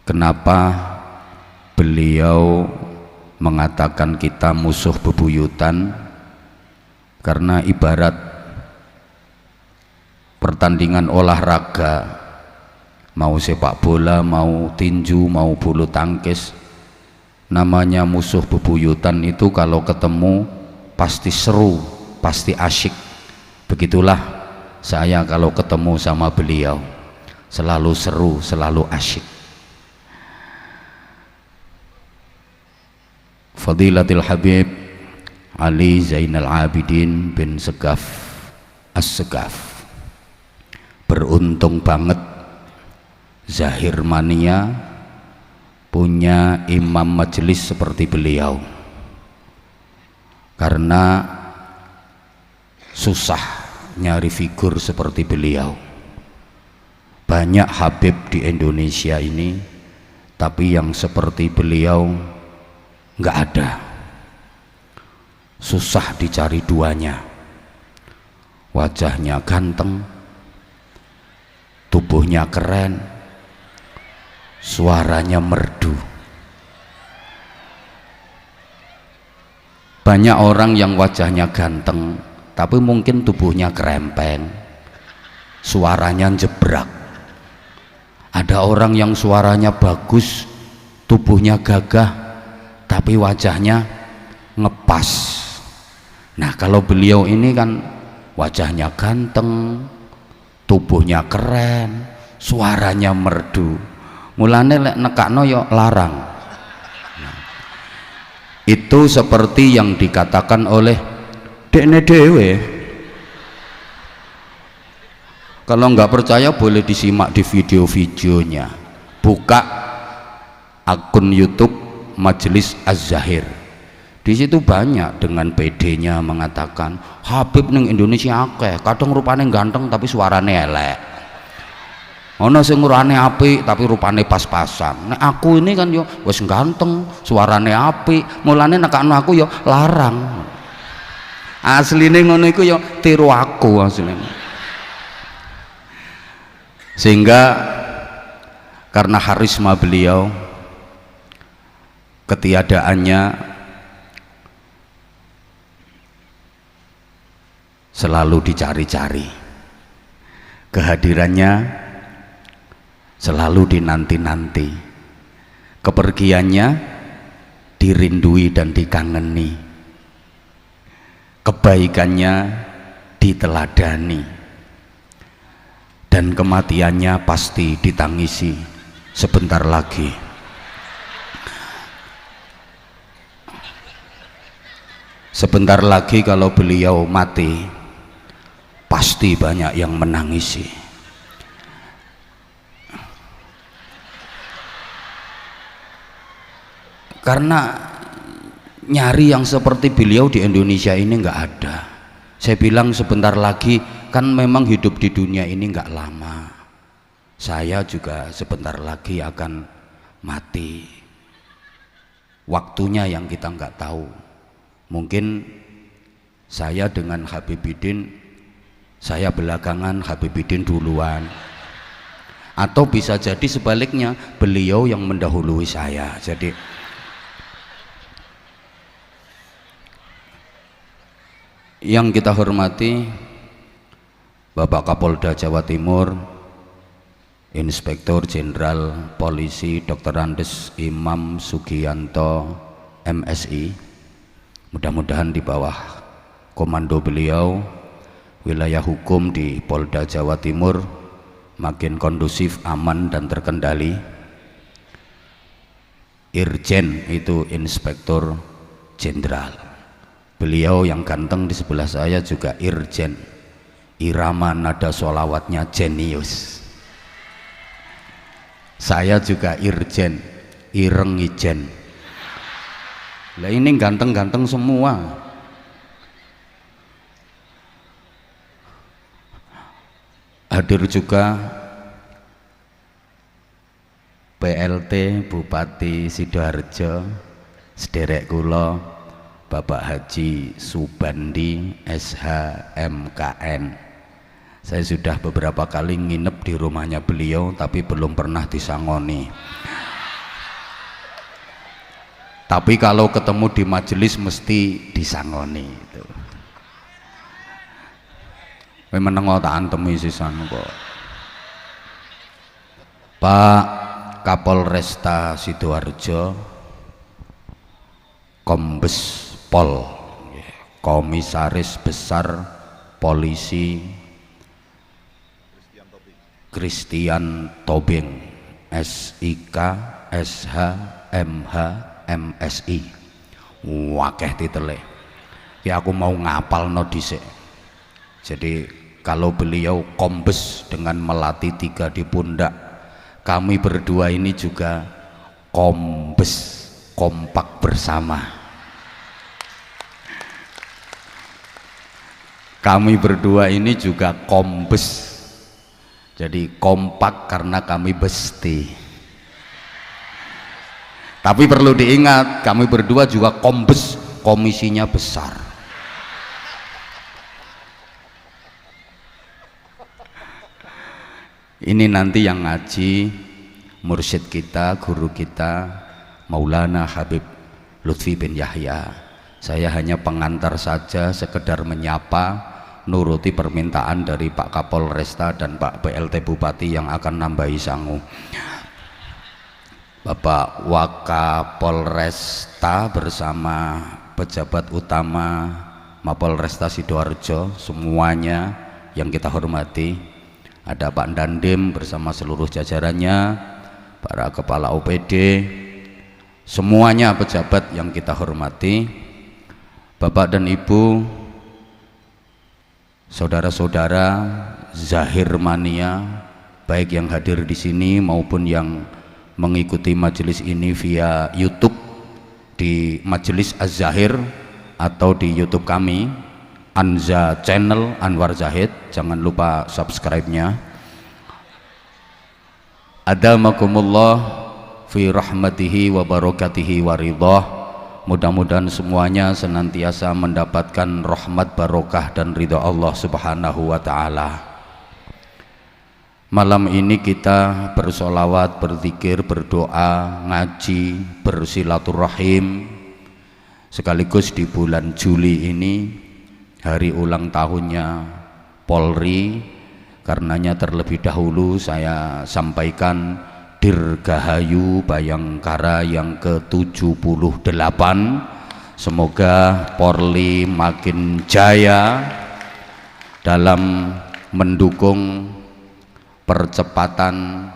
kenapa beliau mengatakan kita musuh bebuyutan, karena ibarat pertandingan olahraga, mau sepak bola, mau tinju, mau bulu tangkis, namanya musuh bebuyutan itu kalau ketemu pasti seru, pasti asyik. Begitulah saya kalau ketemu sama beliau, selalu seru, selalu asyik. Fadilatul Habib Ali Zainal Abidin bin Segaf As-Segaf, beruntung banget Zahir Mania punya imam majelis seperti beliau, karena susah nyari figur seperti beliau. Banyak Habib di Indonesia ini, tapi yang seperti beliau nggak ada. Susah dicari duanya. Wajahnya ganteng, tubuhnya keren, suaranya merdu. Banyak orang yang wajahnya ganteng tapi mungkin tubuhnya kerempeng, suaranya jebrak. Ada orang yang suaranya bagus, tubuhnya gagah, tapi wajahnya ngepas. Nah, kalau beliau ini kan wajahnya ganteng, tubuhnya keren, suaranya merdu. Mulane lek nekakno yo larang. Nah, itu seperti yang dikatakan oleh dekne dewe. Kalau nggak percaya boleh disimak di video-videonya. Buka akun YouTube Majelis Az-Zahir. Di situ banyak dengan PD-nya mengatakan Habib ning Indonesia akeh, kadang rupane ganteng tapi suarane elek. Ono sing urane apik tapi rupane pas-pasan. Nek aku ini kan yo wis ganteng, suarane apik, mulane nekakno aku yo larang. Asline ngono iku yo tiru aku asline. Sehingga karena harisma beliau, ketiadaannya selalu dicari-cari, kehadirannya selalu dinanti-nanti, kepergiannya dirindui dan dikangeni, kebaikannya diteladani, dan kematiannya pasti ditangisi sebentar lagi. Sebentar lagi kalau beliau mati, pasti banyak yang menangisi. Karena nyari yang seperti beliau di Indonesia ini nggak ada. Saya bilang sebentar lagi, kan memang hidup di dunia ini nggak lama. Saya juga sebentar lagi akan mati. Waktunya yang kita nggak tahu. Mungkin saya dengan Habibidin, saya belakangan, Habibidin duluan, atau bisa jadi sebaliknya, beliau yang mendahului saya. Jadi yang kita hormati Bapak Kapolda Jawa Timur, Inspektur Jenderal Polisi Dr. Andes Imam Sugianto MSI, mudah-mudahan di bawah komando beliau wilayah hukum di Polda Jawa Timur makin kondusif, aman dan terkendali. Irjen itu Inspektur Jenderal, beliau yang ganteng di sebelah saya juga Irjen, irama nada sholawatnya jenius. Saya juga Irjen, ireng ijen. Lah ini ganteng-ganteng semua. Hadir juga PLT Bupati Sidoarjo, sederek kula Bapak Haji Subandi SHMKN. Saya sudah beberapa kali nginep di rumahnya beliau tapi belum pernah disangoni. Tapi kalau ketemu di majelis mesti disangoni itu. Memang tak antemi sisan kok. Pak Kapolresta Sidoarjo, Kombes Pol, Komisaris Besar Polisi Christian Tobing, SIK, SH, MH, MSI. Wakeh titele. Ya aku mau ngapal no dhisik. Jadi kalau beliau kombes dengan melati 3 di pundak, kami berdua ini juga kombes, kompak bersama. Kami berdua ini juga kombes. Jadi kompak karena kami besti. Tapi perlu diingat, kami berdua juga kombes, komisinya besar. Ini nanti yang ngaji mursyid kita, guru kita, Maulana Habib Lutfi bin Yahya. Saya hanya pengantar saja, sekedar menyapa, nuruti permintaan dari Pak Kapolresta dan Pak PLT Bupati yang akan nambahi sangu. Bapak Wakapolresta bersama pejabat utama Mapolresta Sidoarjo semuanya yang kita hormati, ada Pak Dandim bersama seluruh jajarannya, para kepala OPD, semuanya pejabat yang kita hormati, Bapak dan Ibu, saudara-saudara Zahir Mania, baik yang hadir di sini maupun yang mengikuti majelis ini via YouTube di Majelis Az-Zahir atau di YouTube kami Anza Channel Anwar Zahid. Jangan lupa subscribe-nya. Adamakumullah fi rahmatihi wa barakatihi wa ridhah. Mudah-mudahan semuanya senantiasa mendapatkan rahmat, barokah dan ridha Allah Subhanahu wa taala. Malam ini kita bersolawat, berzikir, berdoa, ngaji, bersilaturahim, sekaligus di bulan Juli ini hari ulang tahunnya Polri. Karenanya terlebih dahulu saya sampaikan Dirgahayu Bayangkara yang ke-78. Semoga Polri makin jaya dalam mendukung percepatan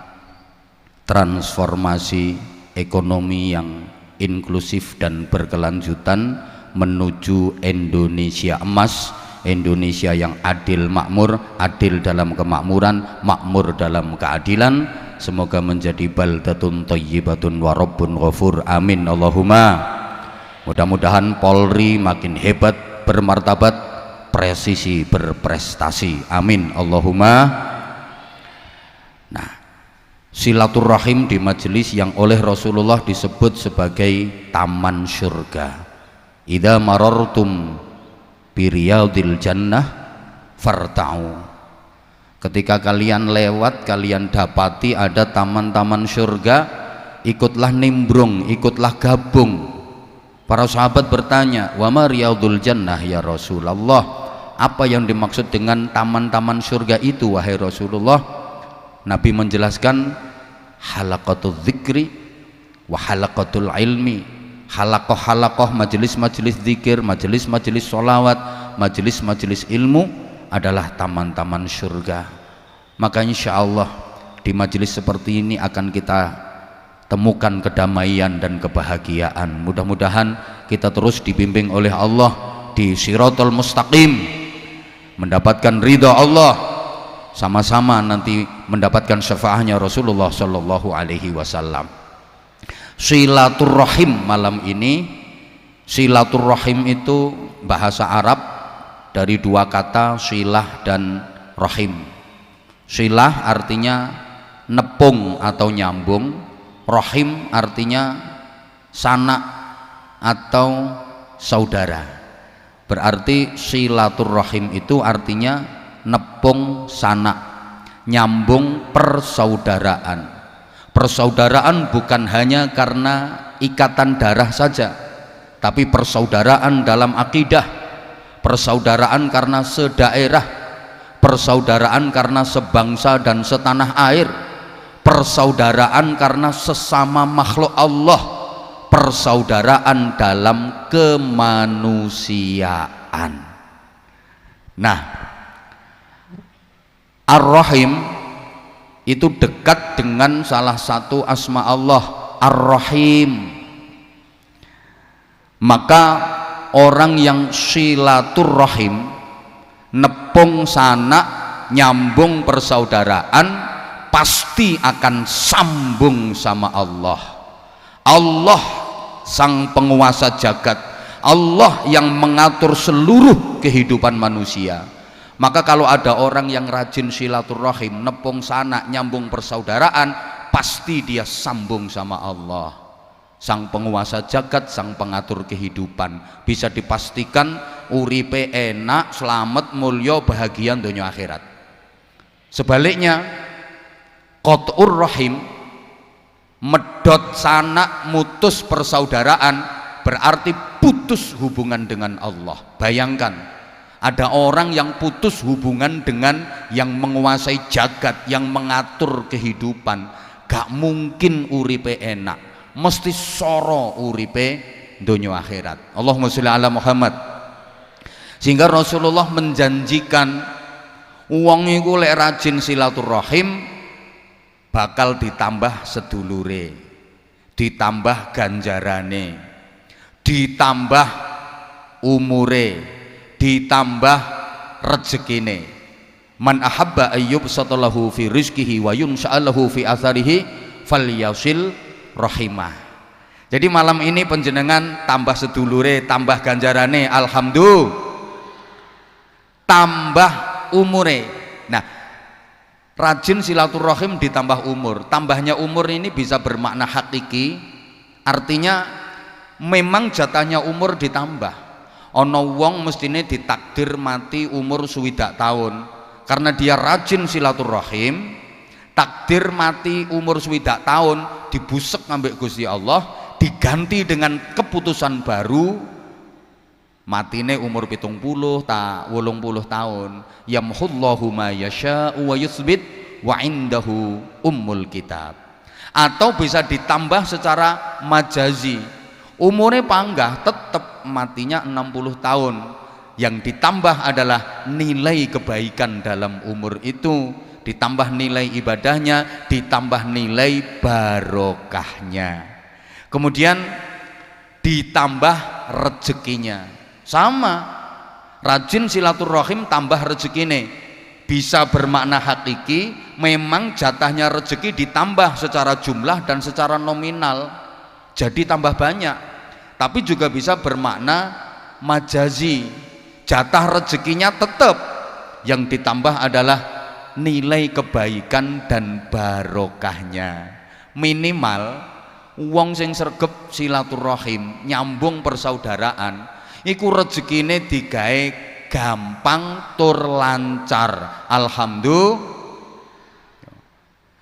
transformasi ekonomi yang inklusif dan berkelanjutan menuju Indonesia emas, Indonesia yang adil makmur, adil dalam kemakmuran, makmur dalam keadilan. Semoga menjadi baldatun thayyibatun wa rabbun ghafur, amin Allahumma. Mudah-mudahan Polri makin hebat, bermartabat, presisi, berprestasi, amin Allahumma. Nah, silaturahim di majelis yang oleh Rasulullah disebut sebagai taman surga. Idza marartum biriyadil jannah farta'u. Ketika kalian lewat, kalian dapati ada taman-taman surga, ikutlah nimbrung, ikutlah gabung. Para sahabat bertanya, wa ma riyadul jannah ya Rasulullah? Apa yang dimaksud dengan taman-taman surga itu wahai Rasulullah? Nabi menjelaskan halaqatul dzikri wa halaqatul ilmi. Halaqah-halaqah, majelis-majelis zikir, majelis-majelis sholawat, majelis-majelis ilmu adalah taman-taman surga. Maka insya Allah di majelis seperti ini akan kita temukan kedamaian dan kebahagiaan. Mudah-mudahan kita terus dibimbing oleh Allah di Shiratal Mustaqim, mendapatkan ridha Allah, sama-sama nanti mendapatkan syafaatnya Rasulullah Shallallahu Alaihi Wasallam. Silaturahim malam ini, silaturahim itu bahasa Arab dari dua kata silah dan rahim. Silah artinya nepung atau nyambung, rahim artinya sanak atau saudara. Berarti silaturahim itu artinya nepung sanak, nyambung persaudaraan, Persaudaraan bukan hanya karena ikatan darah saja, tapi persaudaraan dalam akidah, persaudaraan karena sedaerah, persaudaraan karena sebangsa dan setanah air, persaudaraan karena sesama makhluk Allah, persaudaraan dalam kemanusiaan. Nah, Ar-Rahim itu dekat dengan salah satu asma Allah, Ar-Rahim. Maka orang yang silaturrahim, nepung sanak, nyambung persaudaraan, pasti akan sambung sama Allah. Allah sang penguasa jagat, Allah yang mengatur seluruh kehidupan manusia. Maka kalau ada orang yang rajin silaturrahim, nepung sanak, nyambung persaudaraan, pasti dia sambung sama Allah, sang penguasa jagat, sang pengatur kehidupan. Bisa dipastikan uripe enak, selamat, mulya, bahagia dunia akhirat. Sebaliknya, qat'ur rahim, medot sanak, mutus persaudaraan, berarti putus hubungan dengan Allah. Bayangkan, ada orang yang putus hubungan dengan yang menguasai jagat, yang mengatur kehidupan, gak mungkin uripe enak, mesti soro uripe dunia akhirat. Allahumma sholli ala Muhammad. Sehingga Rasulullah menjanjikan wong iku lek rajin silaturahim bakal ditambah sedulure, ditambah ganjarane, ditambah umure, ditambah rezekine. Man ahabba ayyub satalahu fi rizkihi wa yunsha'alahu fi atharihi falyasil rahimah. Jadi malam ini penjenengan tambah sedulure, tambah ganjarane, alhamdulillah, tambah umure. Nah, rajin silaturahim ditambah umur. Tambahnya umur ini bisa bermakna hakiki, artinya memang jatahnya umur ditambah. Ono wong mestine ditakdir mati umur 60 tahun karena dia rajin silaturahim, takdir mati umur 60 tahun dibusek ngambek Gusti Allah, diganti dengan keputusan baru, matine umur 70 ta 80 tahun. Yamhullahu ma yasha'u wa yutsbit wa indahu ummul kitab. Atau bisa ditambah secara majazi, umurnya panggah tetap matinya 60 tahun, yang ditambah adalah nilai kebaikan dalam umur itu, ditambah nilai ibadahnya, ditambah nilai barokahnya, kemudian ditambah rezekinya. Sama, rajin silaturahim tambah rezekine, bisa bermakna hakiki, memang jatahnya rezeki ditambah secara jumlah dan secara nominal, jadi tambah banyak. Tapi juga bisa bermakna majazi, jatah rezekinya tetap, yang ditambah adalah nilai kebaikan dan barokahnya. Minimal wong sing sregep silaturahim, nyambung persaudaraan, iku rezekine digawe gampang tur lancar. Alhamdulillah,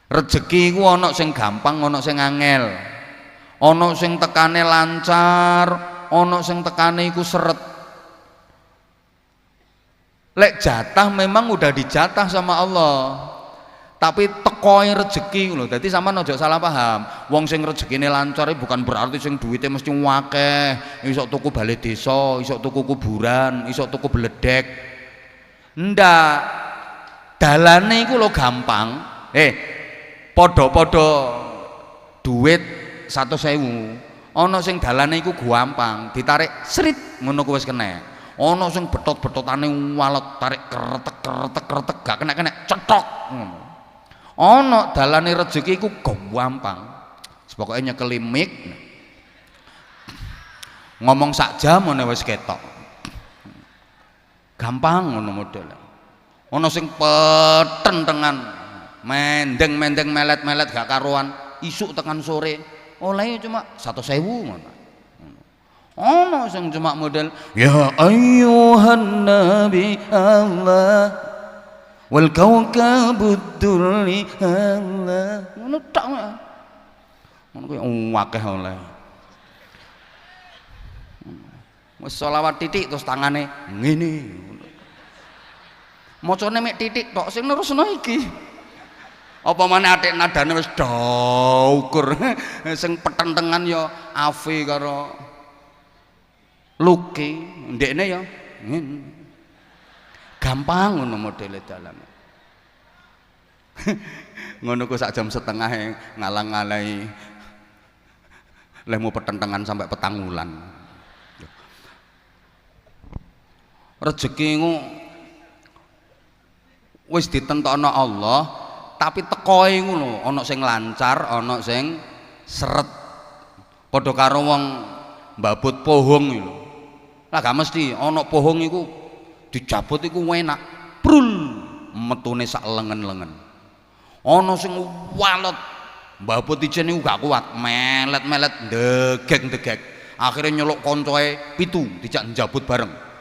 rezeki iku ana sing gampang, ana sing angel. Ono sing tekane lancar, ono sing tekane iku seret. Lek jatah memang udah dijatah sama Allah, tapi tekoi rezeki loh. Jadi sampean aja salah paham. Wong sing rezekine lancar bukan berarti sing duitnya mesti wakeh, iso tuku balai desa, iso tuku kuburan, iso tuku beledek. Ndak, dalane iku lho gampang. Podo-podo duit 100.000, ana sing dalane iku gampang, ditarik srit ngono ku wis kena. Ana sing betot-betotane walet, tarik kretek gak kena cetok ngono. Ana dalane rezeki iku gampang. Pokoke nyekeli mik, ngomong sak jam ngene wis ketok. Gampang ngono model. Ana sing petentengan, mendeng melet gak karuan, isuk tekan sore oleh cuma 100.000 ngono. Ono sing cuma model ya ayyuhan nabi Allah wal kaukabud durri Allah ngono tok. ngono kuwi akeh oleh. Wis selawat titik terus tangane ngene. Macane mek titik tok sing nerusno iki. Apa maneh atik nadane wis daukur. Sing petentengan ya Afi karo Luki, ndekne ya ngene. Gampang ngono modele dalan. Ngono ku sak jam setengah ngalang-ngalahi lemu petentengan sampai petang wulan. Rezekimu wis ditentokno Allah, tapi tekoe ngono, ana sing lancar, ana sing seret. Padha karo wong mbabut pohong iki lho. Lah gak mesti ana pohong iku dijabut iku enak. Prul metune sak lengen-lengen. Ana sing walot mbabut ijen iku gak kuat, melet-melet ndegek-ndegek. Akhirnya nyeluk koncoe 7 dijak njabut bareng.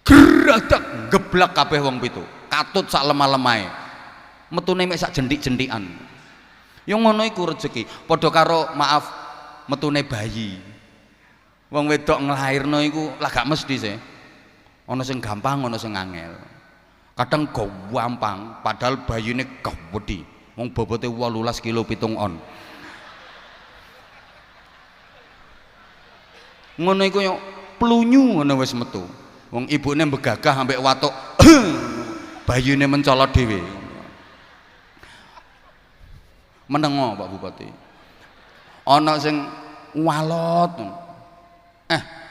Geradak geblak kabeh wong 7. Katut sak lemah-lemahe. Metune mek sak jendik-jendikan. Ya ngono iku rezeki. Padha karo maaf metune bayi. Wong wedok nglairno iku lah gak mesti sih. Ana sing gampang, ana sing angel. Kadang gampang, padahal bayine gawedi. Wong bobote 18 kilo 7 on. Ngono iku yo plunyu ngono wis metu. Wong ibune mbegagah ambek watuk bayine mencolot dhewe. Menengo Pak Bupati. Ana sing walot.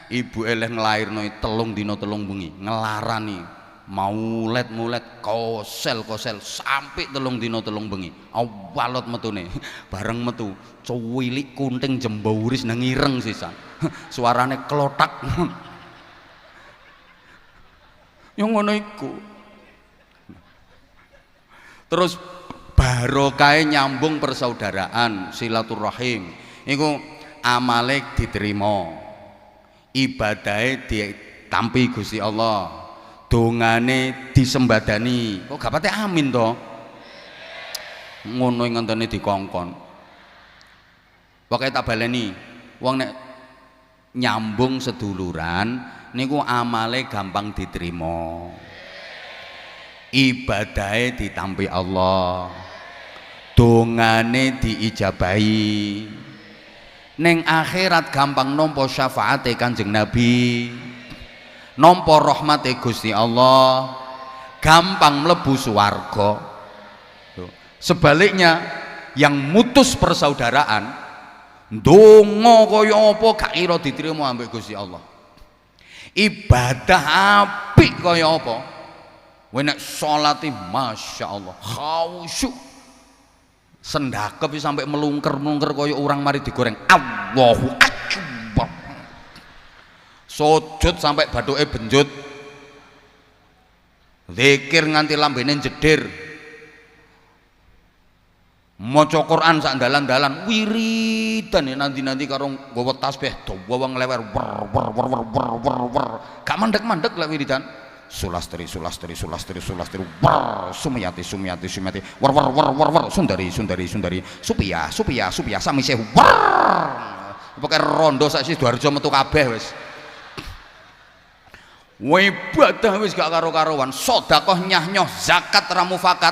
Ibu eleh nglairno 3 dina 3 bengi, ngelarani maulet-mulet kosel-kosel sampai 3 dina 3 bengi. Walot metune. Bareng metu cuwilik kunting jembauris nang ireng sisan. Suarane klotak. Yang ngono iku. Terus barokah nyambung persaudaraan, silaturahim. Iku amale diterima. Ibadahe ditampi Gusti Allah. Dongane disembadani. Kok gak pate amin to? Ngono ngenteni dikongkon. Pokoke tak baleni. Wong nek nyambung seduluran niku amale gampang diterima, ibadahe ditampi Allah, dongane diijabahi, ning akhirat gampang nampa syafaate Kanjeng Nabi, nampa rahmate Gusti Allah, gampang mlebu swarga. Sebaliknya yang mutus persaudaraan ndonga kaya apa gak kira diterima ambek Gusti Allah. Ibadah apik kaya apa? Nek salate Masya Allah khusyuk, sendakep sampai melungker-melungker kaya orang mari digoreng. Allahu Akbar. Sujud sampai bathuke benjut, zikir nganti lambene jedir, maca Quran sak dalan-dalan, wiridan ya nanti karo nggawa tasbih dawa wong lewer wer gak mandek-mandek lek wiridan. Sulastri sumiyati wer sundari supia sami sewu pokoke rondo sak Sidoarjo metu kabeh wis. Ibadah wis gak karo-karoan, sedekah nyah-nyoh, zakat ramufakat,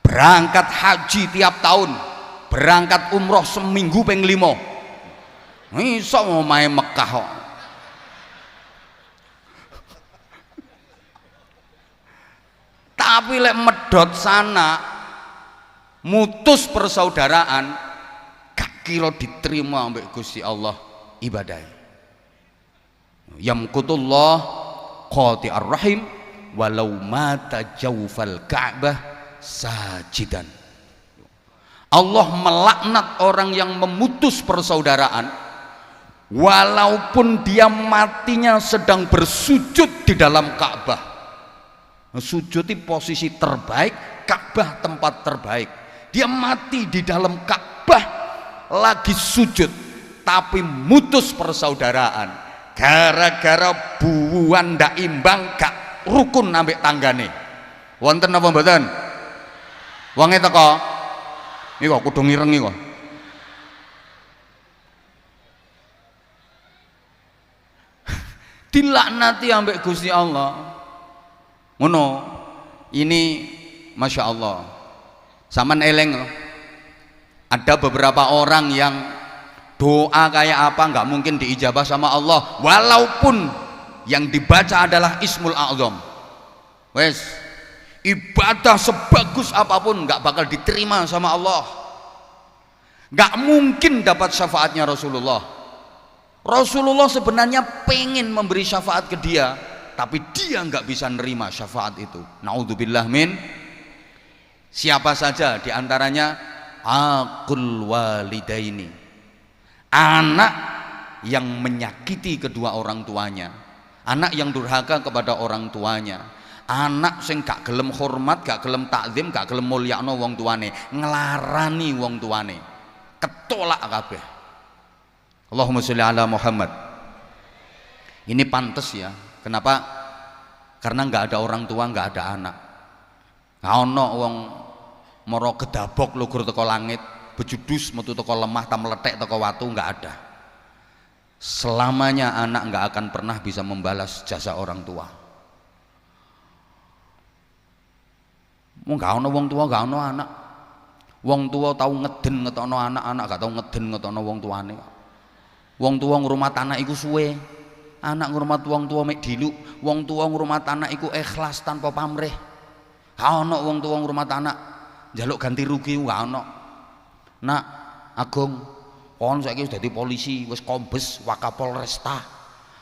berangkat haji tiap tahun, berangkat umroh seminggu ping 5. Iso omahe Mekah kok. Tapi lek medhot sana mutus persaudaraan gak kira diterima ambek Gusti Allah ibadah. Yamkutullah qati'ar rahim walau mata jawfal Ka'bah sajidan. Allah melaknat orang yang memutus persaudaraan walaupun dia matinya sedang bersujud di dalam Ka'bah. Sujud di posisi terbaik, Ka'bah tempat terbaik. Dia mati di dalam Ka'bah lagi sujud, tapi mutus persaudaraan gara-gara buwan ndak imbang gak rukun ambek tanggane. Wonten apa mboten? Wonge teko iki kok kudu ngireng iki kok. dilaknati ambek Gusti Allah. Ngono. Ini Masya Allah. Saman eleng loh. Ada beberapa orang yang doa kayak apa nggak mungkin diijabah sama Allah, walaupun yang dibaca adalah Ismul A'zam. Wes, ibadah sebagus apapun nggak bakal diterima sama Allah. Nggak mungkin dapat syafaatnya Rasulullah. Rasulullah sebenarnya pengen memberi syafaat ke dia, tapi dia nggak bisa nerima syafaat itu. Naudzubillah min. Siapa saja diantaranya aqul walidaini, anak yang menyakiti kedua orang tuanya, anak yang durhaka kepada orang tuanya, anak sing gak gelem hormat, gak gelem takzim, gak gelem mulyakno wong tuane, ngelarani wong tuane, ketolak kabeh. Allahumma sholli ala Muhammad. Ini pantes ya. Kenapa? Karena nggak ada orang tua, nggak ada anak. Nggak ono wong moro gedabok lugur teko langit, bejudus metu teko lemah, tam meletek teko watu, nggak ada. Selamanya anak nggak akan pernah bisa membalas jasa orang tua. Mau nggak ono wong tua, nggak ono anak. Wong tua tahu ngeden ngetono anak, anak gak tahu ngeden ngetono wong tuane. Wong tua ngrumat anak iku suwe, anak ngrumat wong tua mek diluk. Wong tua ngrumat anak iku ikhlas tanpa pamrih. Gak ono wong tua ngrumat anak njaluk ganti rugi, gak ono. Nak Agung, kon saiki wis dadi polisi, wis kombes Wakapolresta.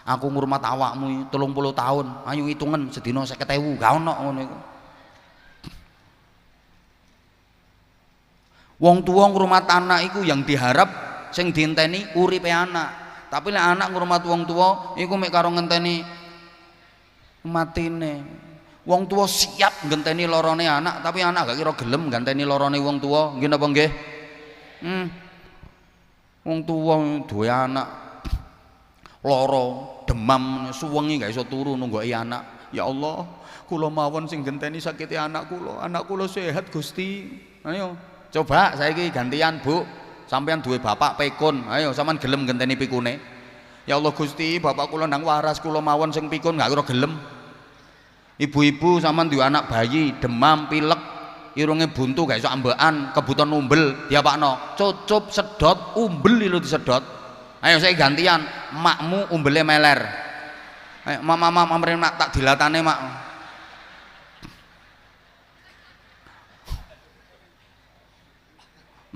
Aku ngurmat awakmu 30 tahun, ayo hitungan sedina 50.000, gak ono ngono iku. Wong tua ngurmat anak iku yang diharap sing dienteni uripe anak. Tapi lek anak ngurmat wong tua iku mek karo ngenteni matine. Wong tua siap ngenteni lorone anak, tapi anak gak kira gelem ngenteni lorone wong tua. Nggih napa nggih? Wong tua duwe anak loro, demam, suwengi gak iso turu nunggoki anak. Ya Allah, kula mawon sing genteni sakiti anak kula sehat Gusti. Ayo, coba saiki gantian Bu. Sampeyan duwe bapak pikun, ayo sampean gelem genteni pikune. Ya Allah Gusti, bapak kula ndang waras, kula mawon sing pikun gak kira gelem. Ibu-ibu sampean duwe anak bayi, demam, pilek, irunge buntu gak iso ambekan, kebutuhan umbel, diapakno? Cucup, sedot, umbel lho disedot. Ayo saya gantian, makmu umbele meler. Ayo mama nak tak dilatane mak.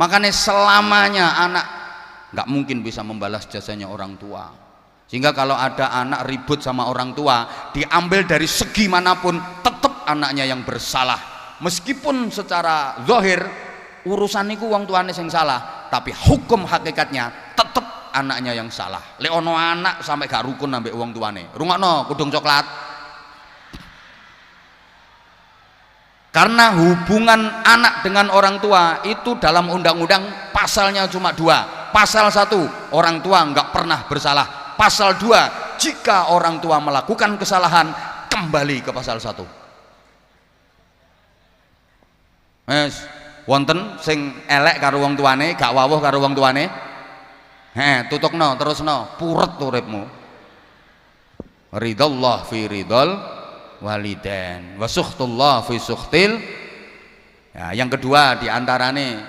Makanya selamanya anak nggak mungkin bisa membalas jasanya orang tua. Sehingga kalau ada anak ribut sama orang tua, diambil dari segi manapun, tetap anaknya yang bersalah. Meskipun secara zahir urusan niku wong tuane sing salah, tapi hukum hakikatnya tetap anaknya yang salah. Lek ono anak sampai gak rukun ambek wong tuane, rungokno kudung coklat. Karena hubungan anak dengan orang tua itu dalam undang-undang pasalnya cuma 2. Pasal 1, orang tua nggak pernah bersalah. Pasal 2, jika orang tua melakukan kesalahan, kembali ke pasal 1. Wonten sing elek karo wong tuane, gak wawuh karo wong tuane. Tutukno terusno, puret uripmu. Ridallah fi ridal walidain wa sukhtullah fi sukhtil. Ya, yang kedua diantarane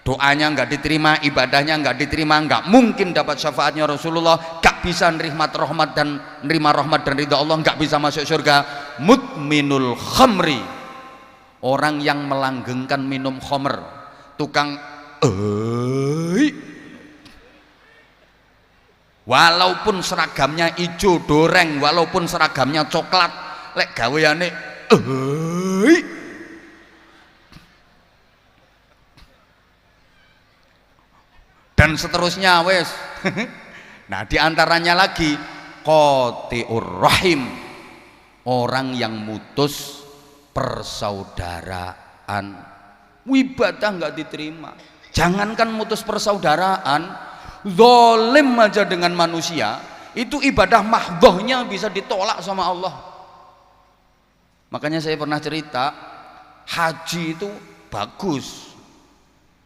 doanya nggak diterima, ibadahnya nggak diterima, nggak mungkin dapat syafaatnya Rasulullah, nggak bisa nerima rahmat dan ridha Allah, nggak bisa masuk surga. Mudminul khamri, orang yang melanggengkan minum khamr, tukang walaupun seragamnya hijau doreng, walaupun seragamnya coklat, lek gaweane dan seterusnya wes. Nah diantaranya lagi qati'ur rahim, orang yang mutus persaudaraan. Ibadah nggak diterima, jangankan mutus persaudaraan, zalim aja dengan manusia itu ibadah mahdhahnya bisa ditolak sama Allah. Makanya saya pernah cerita, haji itu bagus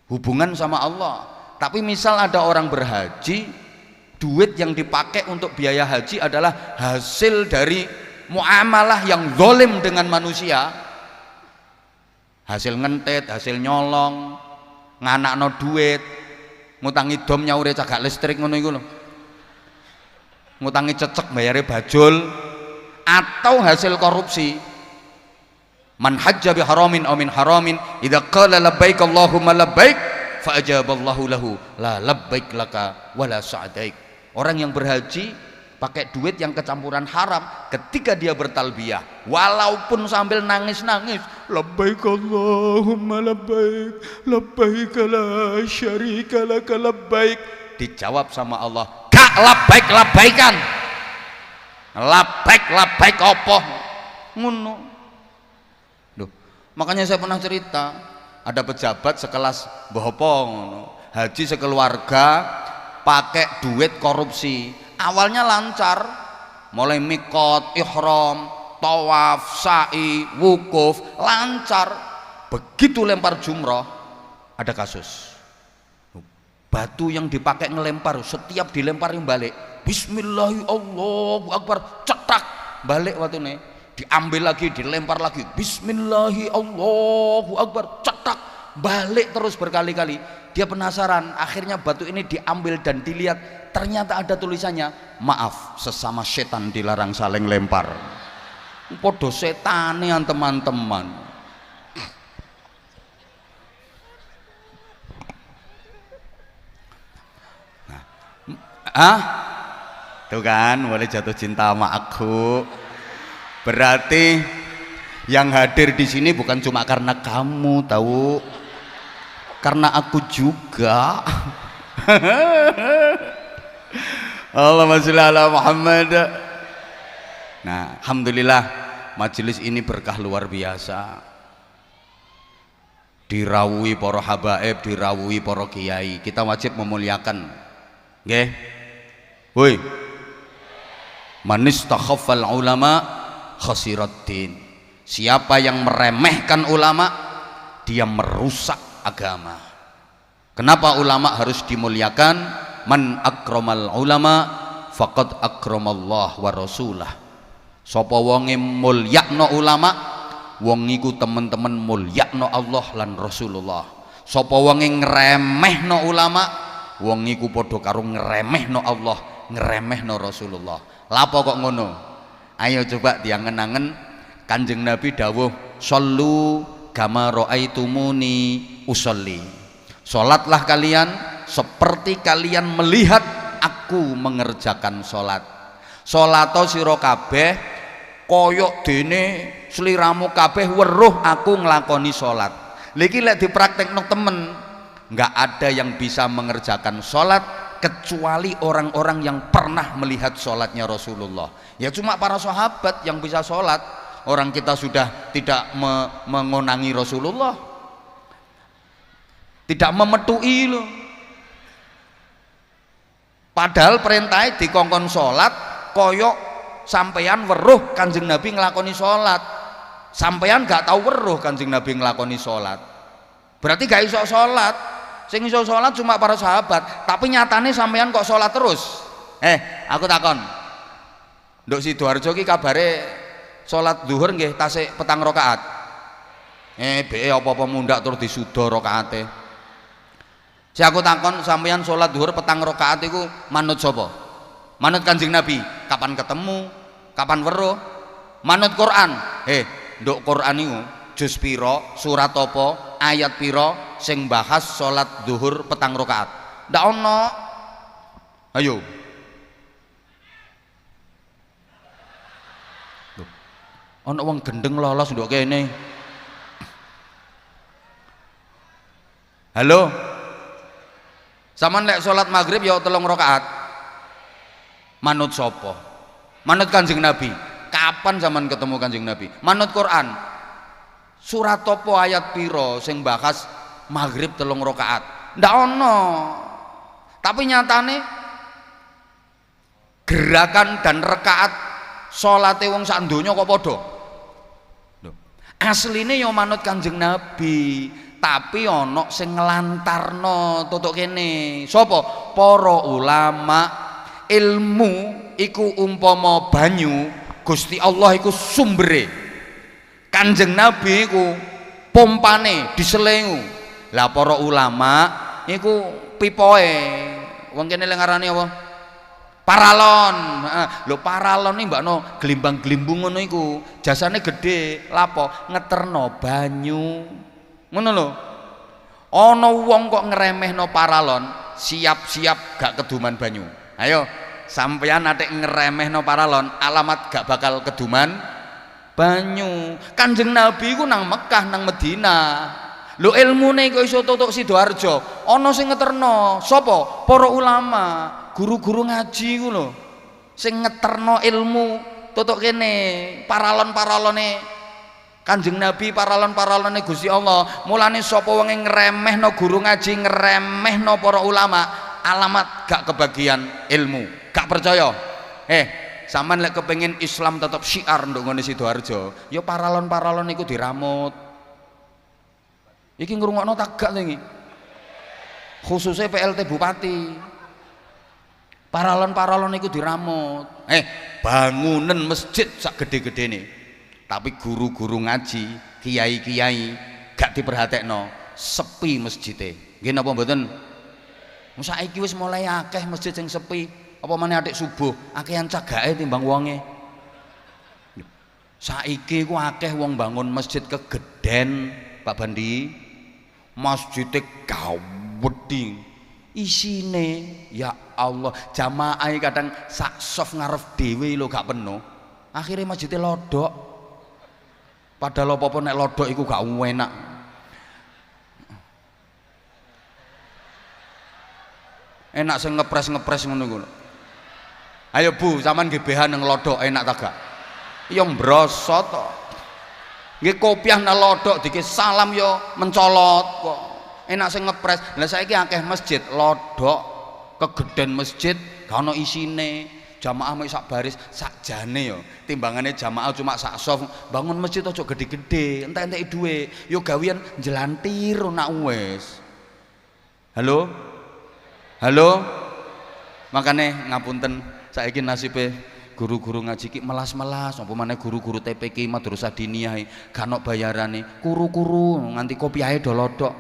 hubungan sama Allah. Tapi misal ada orang berhaji Duit yang dipakai untuk biaya haji adalah hasil dari muamalah yang zalim dengan manusia, hasil ngentet, hasil nyolong, nganakno duit, ngutangi dom nyaure cagak listrik ngono iku lho, ngutangi cecek bayare bajul, atau hasil korupsi. Man hajja bi haramin aw min haramin idza qala labbaik Allahumma labbaik fa ajaballahu lahu la labbaik laka wala sa'daik. Orang yang berhaji pakai duit yang kecampuran haram, ketika dia bertalbiyah walaupun sambil nangis-nangis, labbaik Allahumma labbaik labbaik la syarika laka labbaik, dijawab sama Allah, gak labbaik labbaikan, labbaik labbaik apa ngono. Duh, makanya saya pernah cerita ada pejabat sekelas Mbah apa ngono, haji sekeluarga pakai duit korupsi. Awalnya lancar, mulai mikot, ihram, tawaf, sa'i, wukuf, lancar. Begitu lempar jumroh ada kasus. Batu yang dipakai ngelempar, setiap dilemparin balik, bismillahirrahmanirrahim, Allahu akbar, cetak balik watune. Diambil lagi, dilempar lagi, bismillahirrahmanirrahim, Allahu akbar, cetak balik terus berkali-kali. Dia penasaran, akhirnya batu ini diambil dan dilihat, ternyata ada tulisannya, maaf, sesama setan dilarang saling lempar. Podo setanian teman-teman. Nah, tuh kan, boleh jatuh cinta sama aku. Berarti yang hadir di sini bukan cuma karena kamu, tahu? Karena aku juga. Allahumma sholli ala Muhammad. Nah, alhamdulillah majelis ini berkah luar biasa. Dirawuhi para habaib, dirawuhi para kiai. Kita wajib memuliakan. Nggih. Woi. Man istakhaffal ulama khasiraddin. Siapa yang meremehkan ulama, dia merusak agama. Kenapa ulama harus dimuliakan? Man akramal ulama faqad akramallah wa rasulah. Sapa wonge mulyakno ulama, wong iku teman-teman mulyakno Allah lan Rasulullah. Sapa wonge ngremehno ulama, wong iku padha karo ngremehno Allah, ngremehno Rasulullah. Lapo kok ngono? Ayo coba diangen-angen, Kanjeng Nabi dawuh, "Shallu kama ra'aitumuni usolli." Sholatlah kalian seperti kalian melihat aku mengerjakan sholat. Sholato sira kabeh koyok dene sliramu kabeh weruh aku nglakoni sholat. Lagi lek dipraktekno temen, nggak ada yang bisa mengerjakan sholat kecuali orang-orang yang pernah melihat sholatnya Rasulullah. Ya cuma para sahabat yang bisa sholat. Orang kita sudah tidak mengonangi Rasulullah, tidak memetui loh. Padahal perintahnya dikongkon sholat, koyok sampeyan weruh Kanjeng Nabi ngelakoni sholat. Sampeyan gak tahu weruh Kanjeng Nabi ngelakoni sholat, berarti gak iso sholat. Sing iso sholat cuma para sahabat, tapi nyatane sampeyan kok sholat terus. Aku takon, Nduk Sidoarjo ki kabare sholat zuhur nggih tasik petang rakaat. Be apa-apa mundak terus disuda rakaate. Si aku takon, sampeyan sholat zuhur petang rakaat iku manut sapa? Manut Kanjeng Nabi. Kapan ketemu? Kapan weruh? Manut Quran. Nduk Quran iku juz pira, surat apa, ayat pira sing bahas sholat zuhur petang rakaat? Ndak ono. Ayo. Ana wong gendeng lolos nduk kene. Halo. Saman lek salat maghrib ya 3 rakaat. Manut sapa? Manut Kanjeng Nabi. Kapan zaman ketemu Kanjeng Nabi? Manut Quran. Surat apa ayat pira sing bahas maghrib 3 rakaat? Ndak ono. Tapi nyatane gerakan dan rakaat salate wong sak donya kok padha. Asline yo manut Kanjeng Nabi, tapi ana sing nglantarno tutuk kene. Sapa? Para ulama ilmu iku umpama banyu, Gusti Allah iku sumbere, Kanjeng Nabi iku pompane diselengu. Lah para ulama iku pipoe, wong kene ngarani apa? Paralon. Lho paralon iki mbakno glimbang-glimbung ngono iku, jasane gede, lapo ngeterno banyu. Ngono lho. Ana wong kok ngremehno paralon, siap-siap gak keduman banyu. Ayo, sampeyan atik ngremehno paralon, alamat gak bakal keduman banyu. Kanjeng Nabi ku nang Mekah, nang Medina. Lho ilmune kok iso tutuk Sidoarjo. Ana sing ngeterno, sapa? Para ulama, guru-guru ngaji ku lho. Sing ngeterno ilmu tutuk kene, paralon-paralone Kanjeng Nabi, paralon-paralone Gusti Allah. Mulane sapa wong ngremehno guru ngaji, ngremehno para ulama, alamat gak kebagian ilmu, gak percaya. Sampean lek kepengin Islam tetap syiar nduk ngene Sidoarjo, ya paralon-paralon iku diramut. Iki ngrungokno tak gak iki. Khususnya PLT Bupati. Paralon-paralon iku diramut. Bangunan masjid sak gede-gedene. Tapi guru-guru ngaji, kiai-kiai gak diperhatekno, sepi masjide. Nggih napa mboten? Saiki wis mulai akeh masjid sing sepi. Apa maneh atik subuh, akehan cagake timbang wonge. Saiki ku akeh wong bangun masjid kegeden, Pak Bandi. Masjidnya gawedi, isine ya Allah, jamaah kadang sak soft ngarep dhewe lho gak penuh. Akhirnya masjidnya lodok. Padahal apa-apa nek lodok iku gak enak. Enak sing ngepres-ngepres ngono iku. Ayo Bu, sampean GBH nang lodok enak ta gak? Ya mbrosot to. Nggih kopiah nang lodok dike salam yo mencolot kok. Enak sing ngepres. Lah saiki akeh masjid lodok, kegeden masjid gak ono isine. Jamaah mek sak baris sakjane yo. Timbangane jamaah cuma sak soft. Bangun masjid aja gede-gede, entek-enteki dhuwit. Yo gawean jelantir nak wis. Halo? Halo? Makane ngapunten saiki nasibe guru-guru ngaji ki melas-melas, apa maneh guru-guru TPK Madrasah Diniyah gak ono bayarane, kuru-kuru nganti kopiahe do lodok.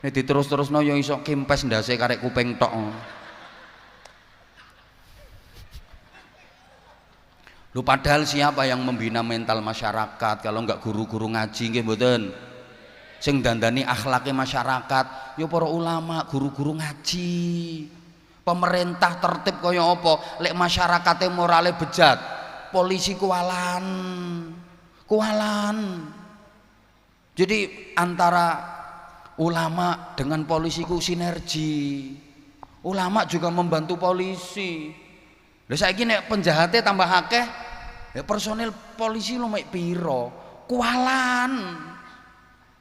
Nek diterus-terusno ya iso kempes ndase karek kuping tok. Lu padahal siapa yang membina mental masyarakat kalau enggak guru-guru ngaji nggih mboten? Sing dandani akhlake masyarakat ya para ulama, guru-guru ngaji. Pemerintah tertib kaya apa lek masyarakatnya morale bejat, polisi kualan. Jadi antara ulama dengan polisi ku sinergi. Ulama juga membantu polisi. Lha saiki nek penjahatnya tambah akeh, ya personil polisi lu mek piro? Kualan.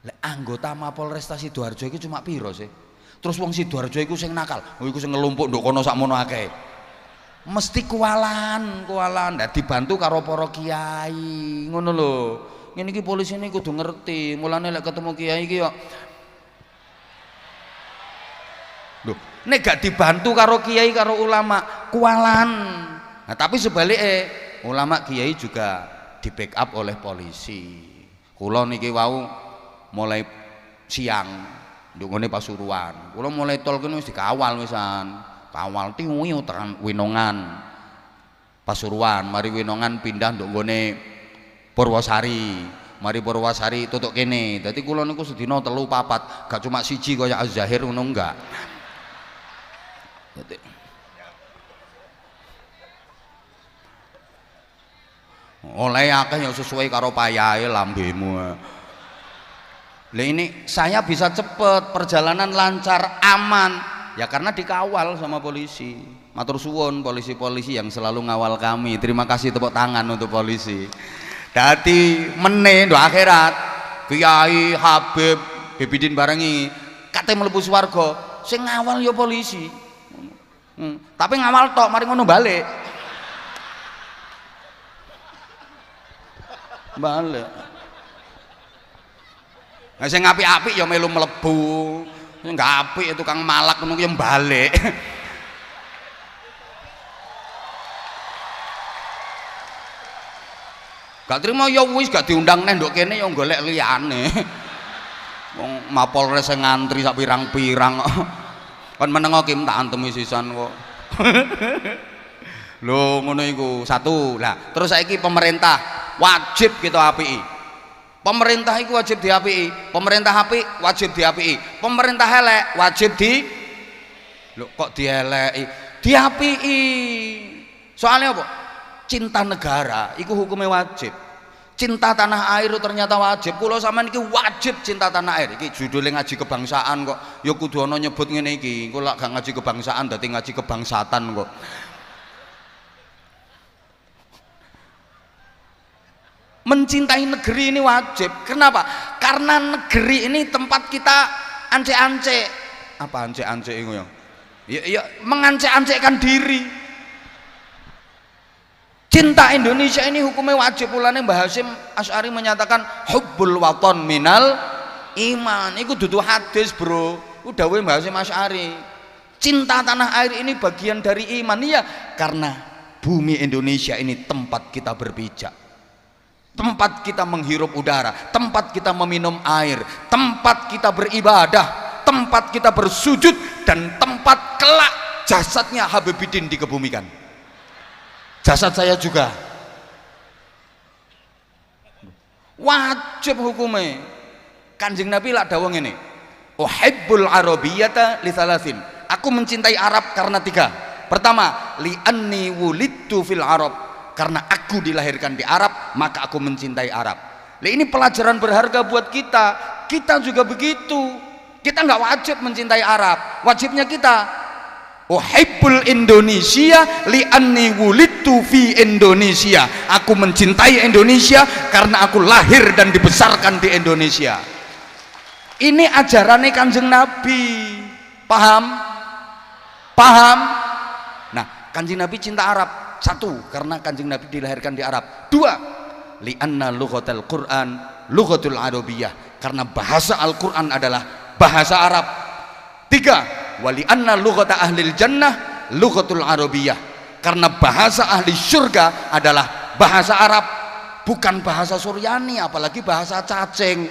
Lek anggota Mapolresta Sidoarjo iki cuma piro sih? Terus wong Sidoarjo iku sing nakal, iku sing ngelumpuk nduk kono sakmono akeh. Mesti kualan. Nah, dibantu karo para kiai. Ngono lho. Ngene iki polisi ini kudu ngerti. Mulane lek ketemu kiai iki yo lho, nek gak dibantu karo kiai karo ulama, kualan. Nah, tapi sebaliknya ulama kiai juga di backup oleh polisi. Kula niki wau mulai siang ndungone Pasuruan. Kula mulai tol kene wis dikawal wisan. Kawal tiwiu tekan Winongan. Pasuruan, mari Winongan pindah ndungone Purwosari. Mari Purwosari tutuk kene. Dadi kula niku sedina 3-4, gak cuma siji kaya Az-Zahir ngono enggak. Dadi oleh akeh yang sesuai karo payahe lambemu. Lah ini saya bisa cepet, perjalanan lancar, aman ya karena dikawal sama polisi. Matur suwun polisi-polisi yang selalu ngawal kami. Terima kasih, tepuk tangan untuk polisi. Dadi meneh do akhirat Kiai Habib Bibidin barengi kate mlebu swarga sing ngawal ya polisi. Tapi ngawal tok mari ngono balik. Nah, sing apik-apik ya melu mlebu, sing gak apik tukang malak ngono ya balik. Gak terima ya wis, gak diundang neh nduk kene ya golek liyane. Wong Mapolres ngantri sak pirang-pirang kok. Kon menengo ki tak antemi sisan kok. Lho ngono iku satu. Lah terus saiki pemerintah wajib kita apiki. Pemerintah iku wajib diapiki. Pemerintah apik wajib diapiki. Pemerintah elek wajib di lho kok dieleki? Diapiki. Soalnya apa? Cinta negara iku hukumnya wajib. Cinta tanah air ternyata wajib. Kulo sampean iki wajib cinta tanah air. Iki judulnya ngaji kebangsaan kok. Ya kudu ana nyebut ngene iki. Engko lak gak ngaji kebangsaan dadi ngaji kebangsatan kok. Mencintai negeri ini wajib. Kenapa? Karena negeri ini tempat kita ance-ance. Apa ance-ance itu ya? Ya mengance-ancekan diri. Cinta Indonesia ini hukumnya wajib. Mulane Mbah Hasyim Asy'ari menyatakan hubbul waton minal iman. Iku dudu hadis, Bro. Ku dawuhe Mbah Hasyim Asy'ari. Cinta tanah air ini bagian dari iman. Iya, karena bumi Indonesia ini tempat kita berpijak. Tempat kita menghirup udara, tempat kita meminum air, tempat kita beribadah, tempat kita bersujud, dan tempat kelak jasadnya Habibuddin dikebumikan. Jasad saya juga wajib hukumnya. Kanjeng Nabi lak dawuh ngene, uhibbul arabiyyata li thalathin. Aku mencintai Arab karena tiga. Pertama, li anni wulidtu fil Arab. Karena aku dilahirkan di Arab, maka aku mencintai Arab. Nah, ini pelajaran berharga buat kita. Kita juga begitu. Kita nggak wajib mencintai Arab. Wajibnya kita uhibbul Indonesia li anni wulidtu fi Indonesia. Aku mencintai Indonesia karena aku lahir dan dibesarkan di Indonesia. Ini ajarannya Kanjeng Nabi. Paham? Paham? Nah, Kanjeng Nabi cinta Arab. Satu, karena Kanjeng Nabi dilahirkan di Arab. Dua, li anna lughatal Qur'an lughatul Arabiyyah. Karena bahasa Al-Qur'an adalah bahasa Arab. Tiga, wali anna lughata ahlil jannah lughatul Arabiyyah. Karena bahasa ahli surga adalah bahasa Arab, bukan bahasa Suryani, apalagi bahasa cacing.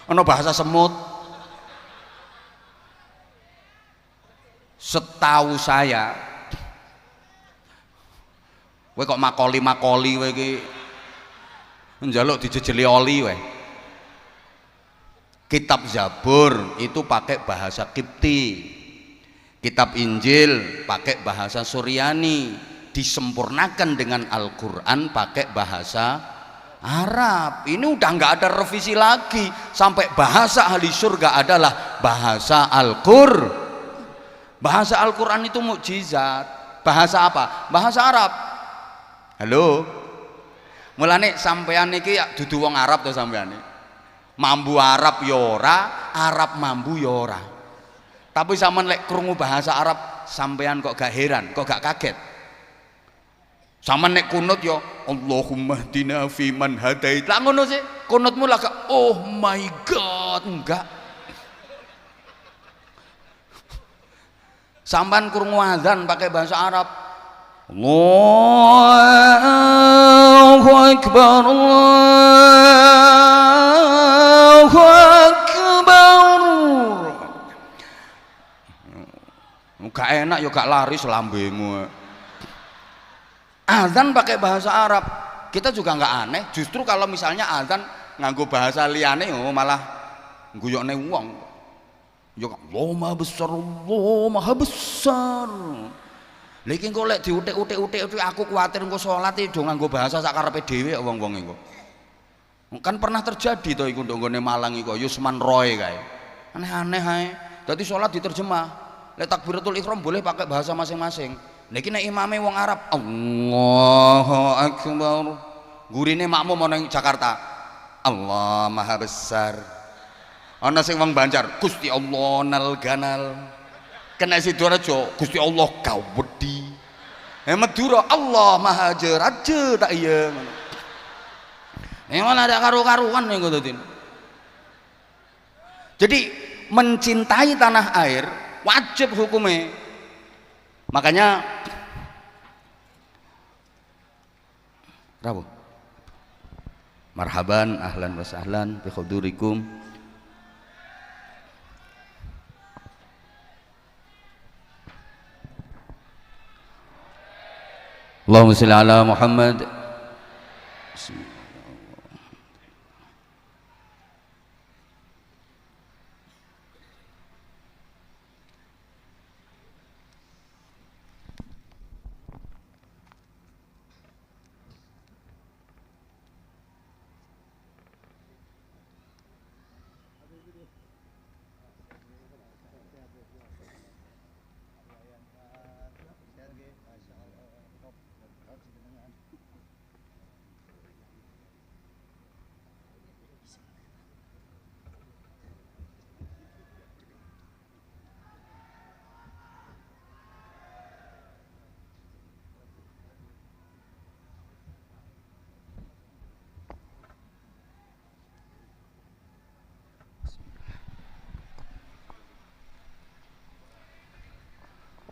Ono bahasa semut. Setahu saya, kowe kok makoli kowe iki njaluk dijejeli oli kowe. Kitab Zabur itu pakai bahasa Kipti, kitab Injil pakai bahasa Suryani, disempurnakan dengan Al-Qur'an pakai bahasa Arab. Ini udah nggak ada revisi lagi, sampai bahasa ahli surga adalah bahasa Al-Qur'an. Bahasa Al-Qur'an itu mukjizat. Bahasa apa? Bahasa Arab. Halo. Mulane sampean iki ya dudu wong Arab to sampean. Mambu Arab ya ora, Arab mambu ya ora. Tapi sampean lek krungu bahasa Arab, sampean kok gak heran, kok gak kaget. Sampean nek kunut ya Allahumma hdina fi man hadait. Lah ngono sih, kunutmu lah gak oh my god, enggak. Sampan krungu azan pakai bahasa Arab, Allahu Akbar, Allahu Akbar. Gak enak ya gak laris lambemu. Azan pakai bahasa Arab, kita juga nggak aneh. Justru kalau misalnya azan nganggo bahasa liyane, oh malah guyokne wong. Ya Allah maha besar, Allah maha besar. Lagi kok lek diutik-utik aku kuatir engko salat do nganggo bahasa sak karepe dhewe wong-wong iku. Kan pernah terjadi to iku ndok nggone Malang iku Yusman Roy kae. Aneh-aneh ae. Dadi salat diterjemah. Lek takbiratul ihram boleh pakai bahasa masing-masing. Niki nek imame wong Arab, Allahu Akbar. Gurine makmum ana ing Jakarta. Allah maha besar. Ana sing wong Banjar, Gusti Allah nal ganal. Kena Sidoarjo, Gusti Allah kau wedi. Madura, Allah maha jeraje tak iya. Memang ada karu-karuan yang ngono. Jadi mencintai tanah air wajib hukumnya. Makanya Rabu marhaban ahlan wa sahlan bi hudurikum. Allahumma shalli ala Muhammad.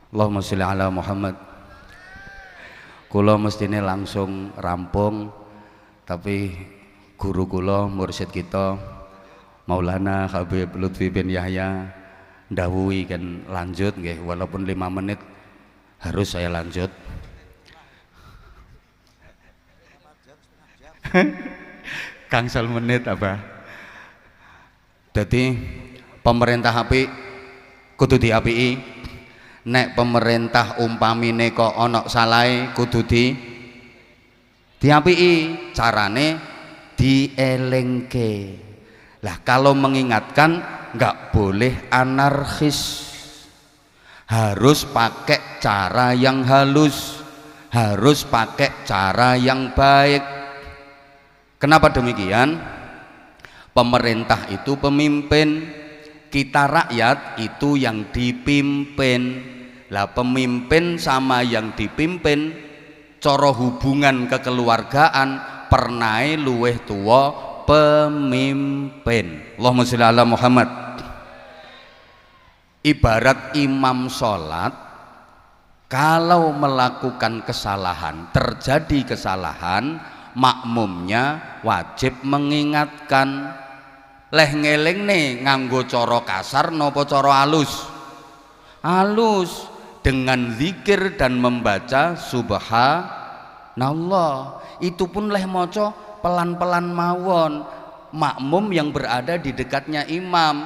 Allahumma sholli ala Muhammad. Kula mestine langsung rampung, tapi guru kula mursyid kita Maulana Habib Lutfi bin Yahya ndawuhi kan lanjut nggih, walaupun 5 menit harus saya lanjut. Gangsal menit apa? Jadi pemerintah apik kudu diapiki. Nek pemerintah umpamine kok ana salahe kudu diapiki, carane dielengke. Lah kalau mengingatkan nggak boleh anarkis, harus pakai cara yang halus, harus pakai cara yang baik. Kenapa demikian? Pemerintah itu pemimpin, kita rakyat itu yang dipimpin. Lah pemimpin sama yang dipimpin cara hubungan kekeluargaan pernah luweh tua pemimpin. Allahumma sholli ala Muhammad. Ibarat imam sholat, kalau melakukan kesalahan, terjadi kesalahan, makmumnya wajib mengingatkan. Leh ngeling nih nganggo coro kasar nopo coro halus? Halus, dengan zikir dan membaca subhanallah. Itu pun leh moco pelan-pelan mawon, makmum yang berada di dekatnya imam.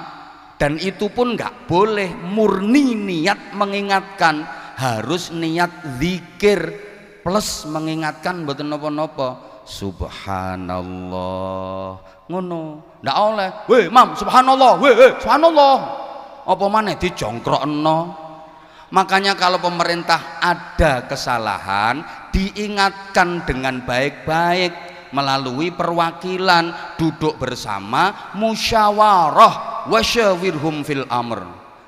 Dan itu pun nggak boleh murni niat mengingatkan, harus niat zikir plus mengingatkan, mboten napa-napa. Subhanallah ngono ndak oleh, weh mam subhanallah, weh subhanallah, apa maneh dijongkrokno. Makanya kalau pemerintah ada kesalahan diingatkan dengan baik-baik melalui perwakilan, duduk bersama, musyawarah, wasyawirhum fil amr.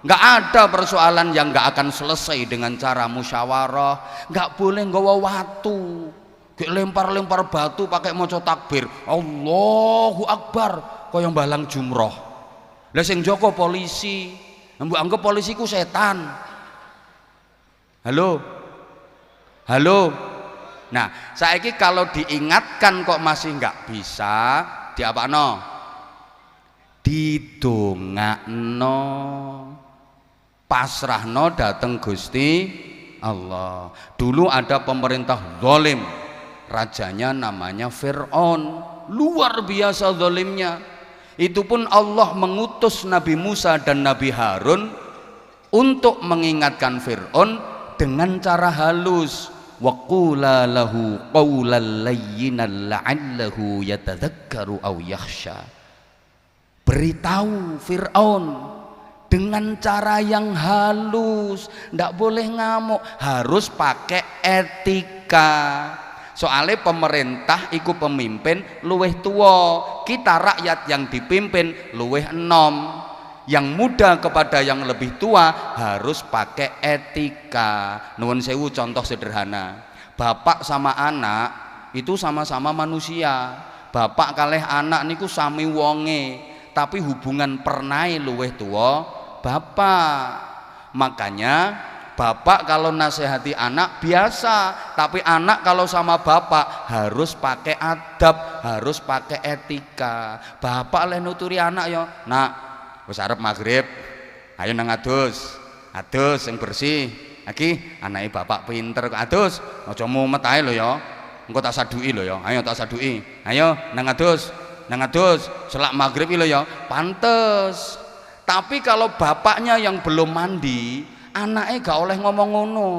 Nggak ada persoalan yang nggak akan selesai dengan cara musyawarah. Nggak boleh nggawa watu, lempar-lempar batu pakai maca takbir Allahu Akbar kaya balang jumroh. Lah sing joko polisi, mbok anggap polisi ku setan. Halo nah saiki kalau diingatkan kok masih nggak bisa, diapakno? Didongakno, pasrahno dateng Gusti Allah. Dulu ada pemerintah zalim, rajanya namanya Fir'aun, luar biasa zalimnya. Itu pun Allah mengutus Nabi Musa dan Nabi Harun untuk mengingatkan Fir'aun dengan cara halus. Wa qula lahu qawlan layyinan la'allahu yatadzakkaru aw yakhsha. Beritahu Fir'aun dengan cara yang halus, ndak boleh ngamuk, harus pakai etika. Soalnya pemerintah iku pemimpin luweh tua, kita rakyat yang dipimpin luweh enom. Yang muda kepada yang lebih tua harus pakai etika. Nuwun sewu contoh sederhana, bapak sama anak itu sama-sama manusia. Bapak kalih anak niku sami wonge, tapi hubungan pernai luweh tua bapak. Makanya bapak kalau nasihati anak biasa, tapi anak kalau sama bapak harus pakai adab, harus pakai etika. Bapak leh nuturi anak yo, nak wis arep maghrib, ayo nang adus yang bersih. Iki anake bapak pinter kok adus, aja mumet ae lho ya. Engko tak saduki lho ya. Ayo tak saduki. Ayo nang adus, selak maghrib lho ya. Pantes. Tapi kalau bapaknya yang belum mandi, anaknya gak oleh ngomong ngono.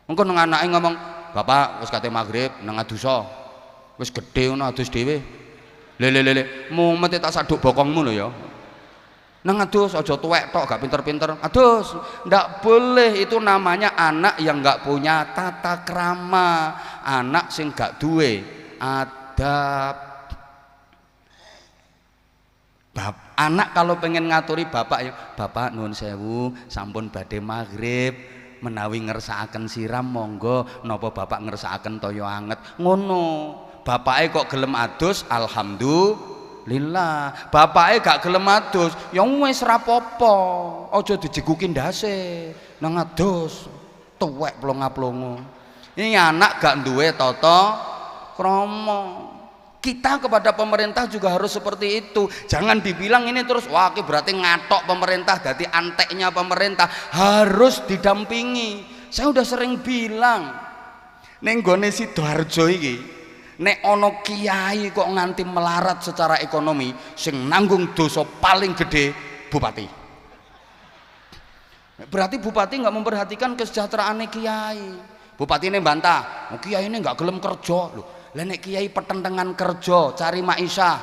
Engko nang anake ngomong, "Bapak wis kate maghrib nang adusa." Wis gedhe ngono adus dhewe. Le, mumet tak saduk bokongmu lho ya. Nang adus aja tuwek tok gak pinter-pinter. Adus, ndak boleh, itu namanya anak yang gak punya tata krama, anak sing gak duwe adab. Anak kalau pengen ngaturi bapak ya, "Bapak nuwun sewu, sampun badhe maghrib, menawi ngersakaken siram monggo, napa bapak ngersakaken toya anget." Ngono. Bapake kok gelem adus, alhamdulillah. Bapake gak gelem adus, ya wis rapopo, aja dijeguki ndase nang adus tuwek plonga-plongo. Ini anak gak duwe tata krama. Kita kepada pemerintah juga harus seperti itu. Jangan dibilang ini terus wah ini berarti ngatok pemerintah, jadi anteknya pemerintah. Harus didampingi. Saya udah sering bilang ning gone Sidoarjo iki, nek ono kiai kok nganti melarat secara ekonomi, sing nanggung dosa paling gede bupati. Berarti bupati nggak memperhatikan kesejahteraan kiai. Bupati ini bantah, oh, kiai ini nggak gelem kerja loh. Nek kiai pertentangan kerja, cari maisha.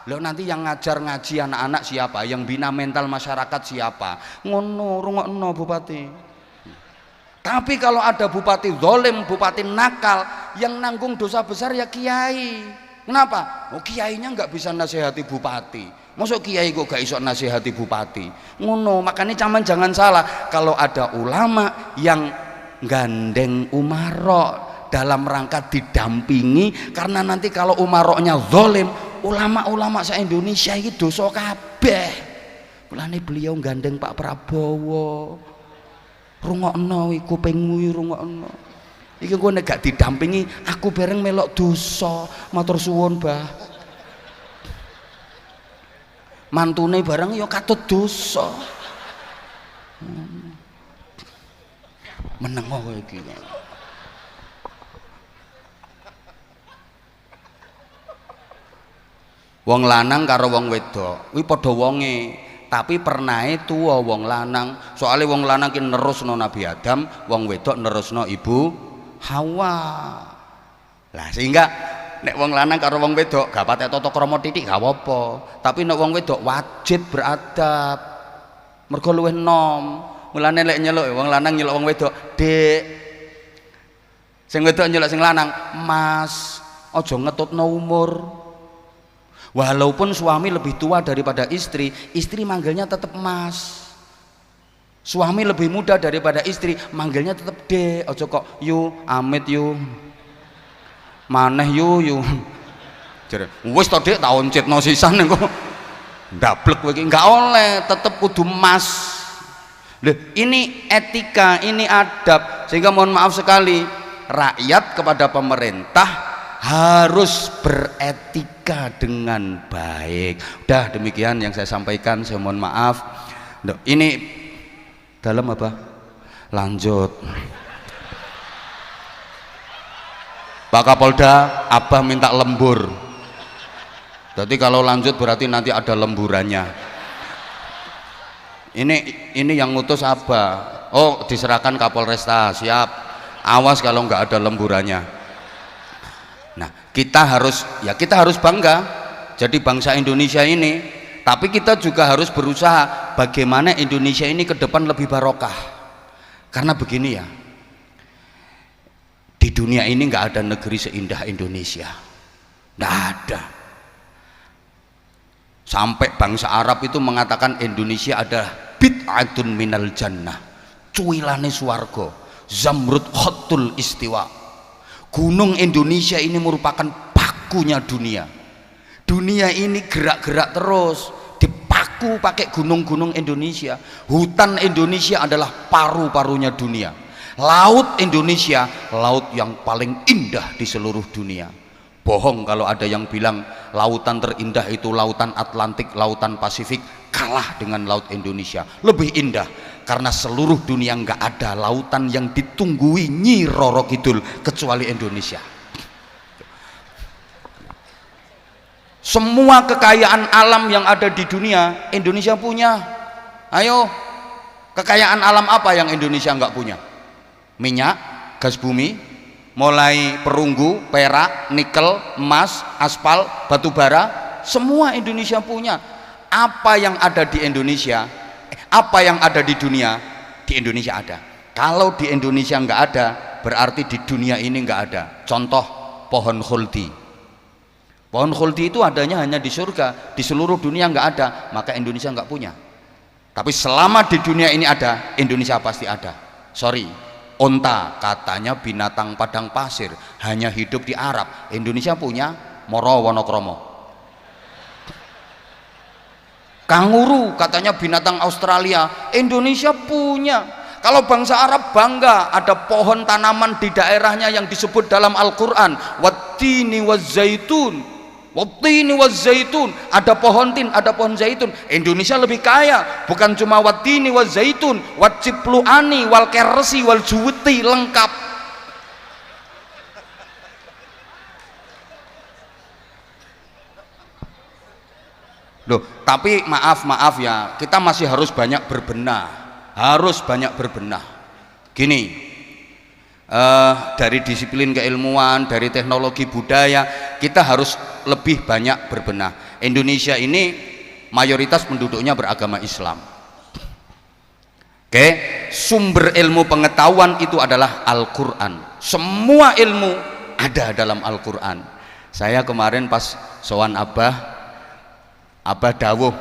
Loh nanti yang ngajar ngaji anak-anak siapa? Yang bina mental masyarakat siapa? Ngono, rungokno bupati. Tapi kalau ada bupati zalim, bupati nakal, yang nanggung dosa besar ya kiai. Kenapa? Oh kiainya nggak bisa nasihati bupati. Masuk kiai kok gak iso nasihati bupati. Ngono, makanya jangan salah kalau ada ulama yang gandeng umarok dalam rangka didampingi, karena nanti kalau umaroknya zalim, ulama-ulama se-Indonesia ini dosa kabeh. Mulane beliau gandeng Pak Prabowo. Rungokno iku kupingmu rungokno. Iki gue nek gak didampingi, aku bareng melok dosa. Matur suwun, Mbah. Mantune bareng ya katut dosa. Meneng kowe iki. Wong lanang karo wong wedok kuwi padha wonge, tapi pernahe tuwa wong lanang. Soale wong lanang ki nerusno Nabi Adam, wong wedok nerusno Ibu Hawa. Lah sehingga nek wong lanang karo wong wedok gak patek tata krama titik gak apa-apa, tapi nek wong wedok wajib beradab. Mergo luwih enom. Mulane lek nyeluk wong lanang nyeluk wong wedok, "Dik." Sing wedok nyeluk sing lanang, "Mas." Aja ngetutno umur. Walaupun suami lebih tua daripada istri, istri manggilnya tetap Mas. Suami lebih muda daripada istri, manggilnya tetap Dek. Ojo kok yu, amit yu, maneh yu. Jare, wis to Dek tak oncitno sisan engko. Ndablek kowe iki enggak oleh, tetap kudu Mas. Loh, ini etika, ini adab. Sehingga mohon maaf sekali, rakyat kepada pemerintah harus beretika dengan baik. Udah demikian yang saya sampaikan, saya mohon maaf. Ini dalam apa? Lanjut. Pak Kapolda, Abah minta lembur. Jadi kalau lanjut berarti nanti ada lemburannya. Ini yang ngutus Abah. Oh, diserahkan Kapolresta, siap. Awas kalau nggak ada lemburannya. Nah, kita harus bangga jadi bangsa Indonesia ini, tapi kita juga harus berusaha bagaimana Indonesia ini ke depan lebih barokah. Karena begini ya, di dunia ini nggak ada negeri seindah Indonesia, nggak ada. Sampai bangsa Arab itu mengatakan Indonesia adalah bid'atun minal jannah, cuilane swarga, zamrud khatul istiwa. Gunung Indonesia ini merupakan pakunya dunia. Dunia ini gerak-gerak terus, dipaku Aku pakai gunung-gunung Indonesia. Hutan Indonesia adalah paru-parunya dunia. Laut Indonesia, laut yang paling indah di seluruh dunia. Bohong kalau ada yang bilang lautan terindah itu lautan Atlantik, lautan Pasifik. Kalah dengan laut Indonesia, lebih indah karena seluruh dunia nggak ada lautan yang ditunggui Nyi Roro Kidul kecuali Indonesia. Semua kekayaan alam yang ada di dunia Indonesia punya. Ayo, kekayaan alam apa yang Indonesia nggak punya? Minyak, gas bumi, mulai perunggu, perak, nikel, emas, aspal, batu bara, semua Indonesia punya. Apa yang ada di Indonesia, apa yang ada di dunia, di Indonesia ada. Kalau di Indonesia nggak ada, berarti di dunia ini nggak ada. Contoh pohon khuldi. Pohon khuldi itu adanya hanya di surga, di seluruh dunia nggak ada, maka Indonesia nggak punya. Tapi selama di dunia ini ada, Indonesia pasti ada. Sorry, onta katanya binatang padang pasir, hanya hidup di Arab. Indonesia punya Moro Wonokromo. Kanguru katanya binatang Australia, Indonesia punya. Kalau bangsa Arab bangga ada pohon tanaman di daerahnya yang disebut dalam Al-Quran wattini wazzaitun, wattini wazzaitun, ada pohon tin, ada pohon zaitun. Indonesia lebih kaya, bukan cuma wattini wazzaitun, wacipluani, wal kersi, wal juweti, lengkap. Loh, tapi maaf ya, kita masih harus banyak berbenah, gini, dari disiplin keilmuan, dari teknologi budaya, kita harus lebih banyak berbenah. Indonesia ini mayoritas penduduknya beragama Islam. Oke, sumber ilmu pengetahuan itu adalah Al-Quran. Semua ilmu ada dalam Al-Quran. Saya kemarin pas sowan Abah dawuh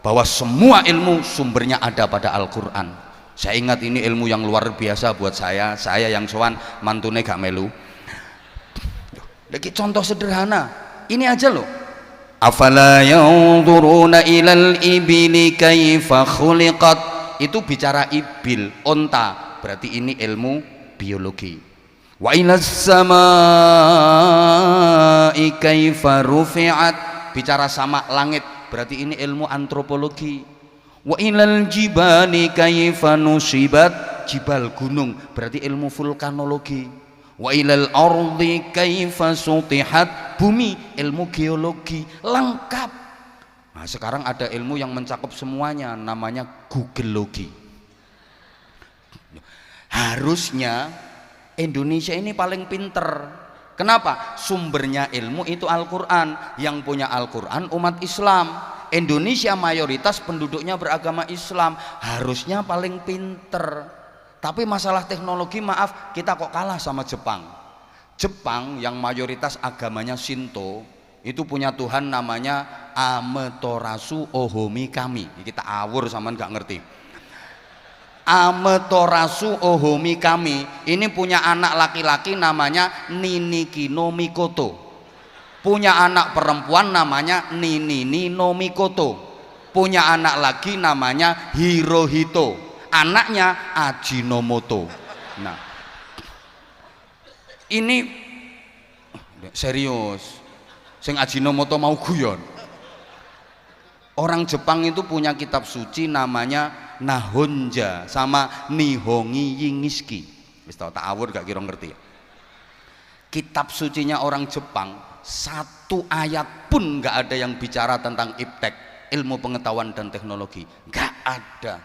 bahwa semua ilmu sumbernya ada pada Al-Quran. Saya ingat ini ilmu yang luar biasa buat saya yang sowan mantune gak melu. Lagi contoh sederhana, ini aja loh. Afala yanzuruna ilal ibili kaifa khuliqat, itu bicara ibil, onta, berarti ini ilmu biologi. Wa ilas samai kaifa rufi'at, bicara sama langit, berarti ini ilmu antropologi. Wa ilal jibali kaifa nusibat, jibal gunung, berarti ilmu vulkanologi. Wa ilal ardi kaifa sutihat, bumi, ilmu geologi, lengkap. Nah, sekarang ada ilmu yang mencakup semuanya, namanya Googleologi. Harusnya Indonesia ini paling pinter. Kenapa? Sumbernya ilmu itu Al-Quran. Yang punya Al-Quran umat Islam. Indonesia mayoritas penduduknya beragama Islam, harusnya paling pinter. Tapi masalah teknologi, maaf, kita kok kalah sama Jepang. Jepang yang mayoritas agamanya Shinto itu punya Tuhan namanya Amaterasu Ohomi Kami. Kita awur sama nggak ngerti. Amaterasu Ohomi Kami ini punya anak laki-laki namanya Niniki no Mikoto, punya anak perempuan namanya Ninini no Mikoto, punya anak lagi namanya Hirohito, anaknya Ajinomoto. Nah, ini serius, sing Ajinomoto mau guyon. Orang Jepang itu punya kitab suci namanya Nahonja sama Nihongi Yingiski. Wis tau tak awur gak kira ngerti. Kitab sucinya orang Jepang satu ayat pun gak ada yang bicara tentang iptek, ilmu pengetahuan dan teknologi, gak ada.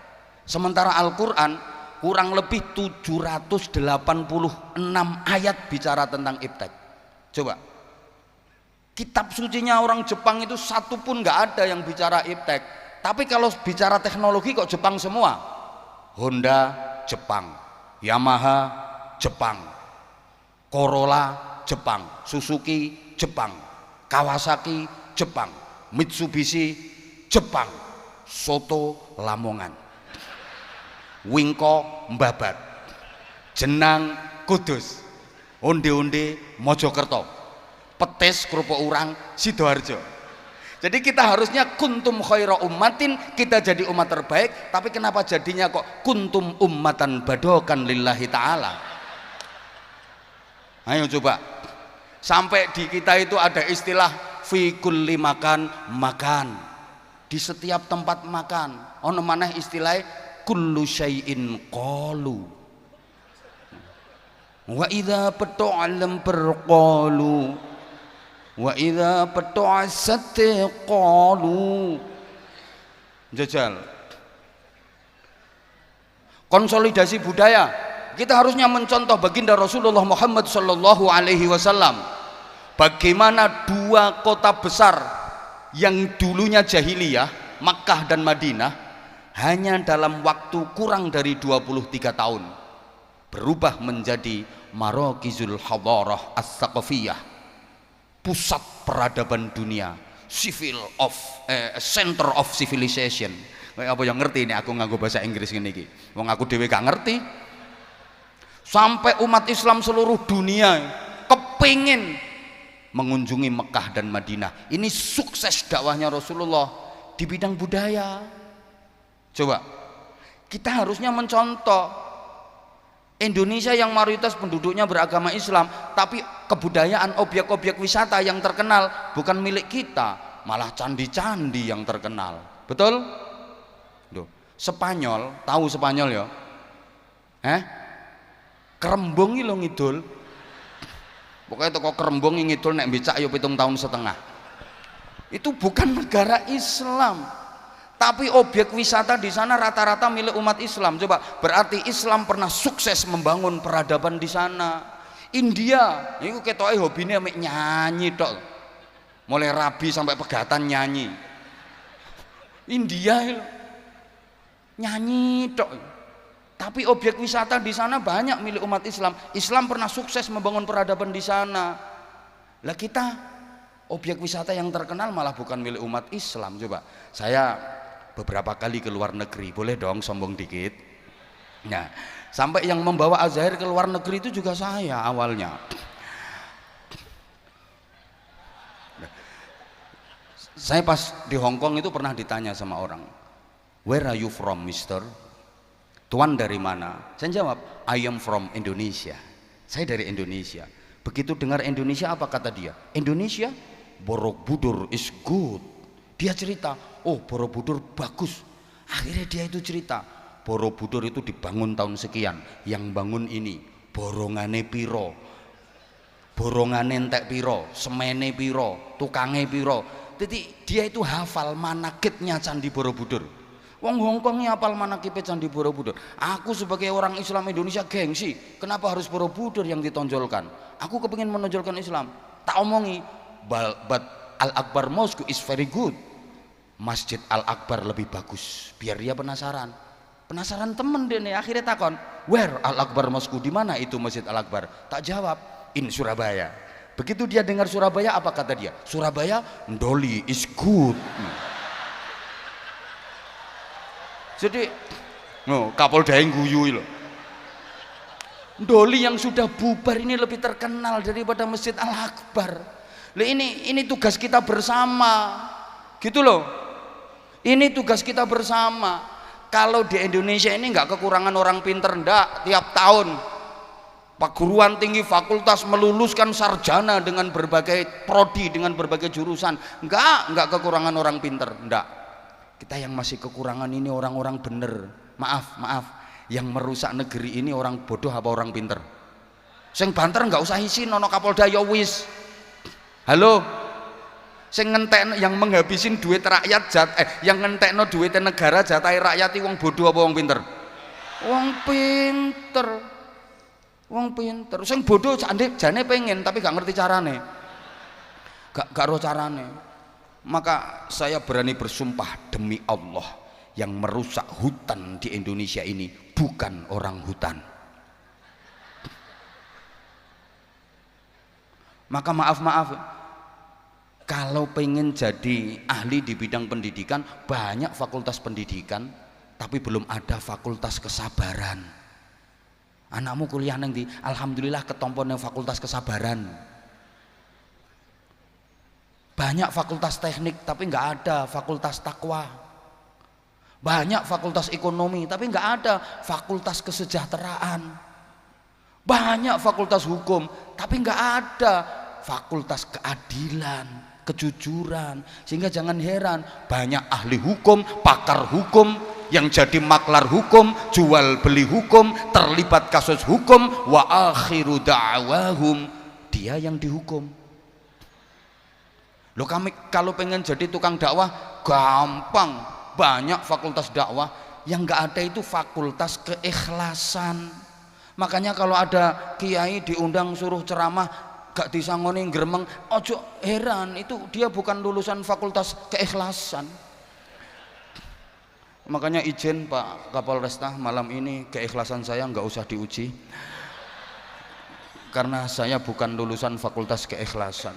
Sementara Al-Quran kurang lebih 786 ayat bicara tentang iptek. Coba, kitab sucinya orang Jepang itu satu pun gak ada yang bicara iptek. Tapi kalau bicara teknologi kok Jepang semua. Honda Jepang, Yamaha Jepang, Corolla Jepang, Suzuki Jepang, Kawasaki Jepang, Mitsubishi Jepang, Soto Lamongan, Wingko Mbabat, Jenang Kudus, Onde-onde Mojokerto, Petis Kerupuk Urang Sidoarjo. Jadi kita harusnya kuntum khaira ummatin, kita jadi umat terbaik, tapi kenapa jadinya kok kuntum ummatan badokan lillahi ta'ala? Ayo coba, sampai di kita itu ada istilah fi kulli makan, makan di setiap tempat makan. Ono maneh istilah kullu syai'in qalu wa idza patu'alam perqalu wa idza patu'asat qalu. Jajal konsolidasi budaya, kita harusnya mencontoh baginda Rasulullah Muhammad sallallahu alaihi wasallam. Bagaimana dua kota besar yang dulunya jahiliyah, Makkah dan Madinah, hanya dalam waktu kurang dari 23 tahun berubah menjadi Marokizul Hadarah As-Saqafiyah, pusat peradaban dunia, center of civilization. Kayak apa yang ngerti ini aku nganggo bahasa Inggris ngene iki. Wong aku dhewe gak ngerti. Sampai umat Islam seluruh dunia kepingin mengunjungi Mekah dan Madinah. Ini sukses dakwahnya Rasulullah di bidang budaya. Coba kita harusnya mencontoh Indonesia yang mayoritas penduduknya beragama Islam, tapi kebudayaan objek-objek wisata yang terkenal bukan milik kita, malah candi-candi yang terkenal. Betul? Duh, Spanyol, tahu Spanyol ya? Kerembung iki lho ngidul. Pokoknya toko Kerembung ngidul nek becak ya 7 tahun setengah. Itu bukan negara Islam. Tapi objek wisata di sana rata-rata milik umat Islam. Coba, berarti Islam pernah sukses membangun peradaban di sana. India, itu ketoke hobine mek nyanyi tok. Mulai rabi sampai pegatan nyanyi. India nyanyi tok. Tapi objek wisata di sana banyak milik umat Islam. Islam pernah sukses membangun peradaban di sana. Lah kita objek wisata yang terkenal malah bukan milik umat Islam. Coba, saya beberapa kali ke luar negeri, boleh dong sombong dikit. Nah, sampai yang membawa Azhar ke luar negeri itu juga saya awalnya. Saya pas di Hong Kong itu pernah ditanya sama orang, where are you from, mister? Tuan dari mana? Saya jawab, I am from Indonesia. Saya dari Indonesia. Begitu dengar Indonesia, apa kata dia? Indonesia, Borobudur is good. Dia cerita, oh Borobudur bagus. Akhirnya dia itu cerita, Borobudur itu dibangun tahun sekian, yang bangun ini borongane piro, borongane entek piro, semene piro, tukange piro. Jadi dia itu hafal manakibnya Candi Borobudur. Wong Hongkongnya hafal manakibnya Candi Borobudur. Aku sebagai orang Islam Indonesia gengsi, kenapa harus Borobudur yang ditonjolkan? Aku kepingin menonjolkan Islam. Tak omongi, but Al-Akbar Mosque is very good. Masjid Al-Akbar lebih bagus, biar dia penasaran temen deh nih. Akhirnya takon, where Al-Akbar Mosque, di mana itu Masjid Al-Akbar? Tak jawab, in Surabaya. Begitu dia dengar Surabaya, apa kata dia? Surabaya, Ndoli is good. Jadi Kapolda yang guyu loh. Ndoli yang sudah bubar ini lebih terkenal daripada Masjid Al-Akbar. Ini tugas kita bersama, gitu loh. Ini tugas kita bersama. Kalau di Indonesia ini nggak kekurangan orang pinter, ndak. Tiap tahun perguruan tinggi fakultas meluluskan sarjana dengan berbagai prodi, dengan berbagai jurusan. Nggak kekurangan orang pinter, ndak. Kita yang masih kekurangan ini orang-orang bener. Maaf, yang merusak negeri ini orang bodoh apa orang pinter? Sing banter nggak usah isin, nono Kapolda ya wis. Halo. Sing ngentekno yang menghabisin duit rakyat yang ngentekno duit negara jatahe rakyat wong bodoh apa wong pinter? Wong pinter. Sing bodoh jane pengen tapi gak ngerti carane. Gak roh carane. Maka saya berani bersumpah demi Allah, yang merusak hutan di Indonesia ini bukan orang hutan. Maka maaf, kalau pengen jadi ahli di bidang pendidikan, banyak fakultas pendidikan, tapi belum ada fakultas kesabaran. Anakmu kuliah nang ndi? Alhamdulillah ketompo nang fakultas kesabaran. Banyak fakultas teknik tapi nggak ada fakultas takwa. Banyak fakultas ekonomi tapi nggak ada fakultas kesejahteraan. Banyak fakultas hukum tapi nggak ada fakultas keadilan, kejujuran. Sehingga jangan heran banyak ahli hukum, pakar hukum yang jadi maklar hukum, jual beli hukum, terlibat kasus hukum, wa akhiru da'wahum dia yang dihukum. Loh, kami kalau pengen jadi tukang dakwah gampang, banyak fakultas dakwah. Yang nggak ada itu fakultas keikhlasan. Makanya kalau ada kiai diundang suruh ceramah gak disangoni gremeng, ojo heran, itu dia bukan lulusan fakultas keikhlasan. Makanya izin Pak Kapolresta, malam ini keikhlasan saya nggak usah diuji karena saya bukan lulusan fakultas keikhlasan.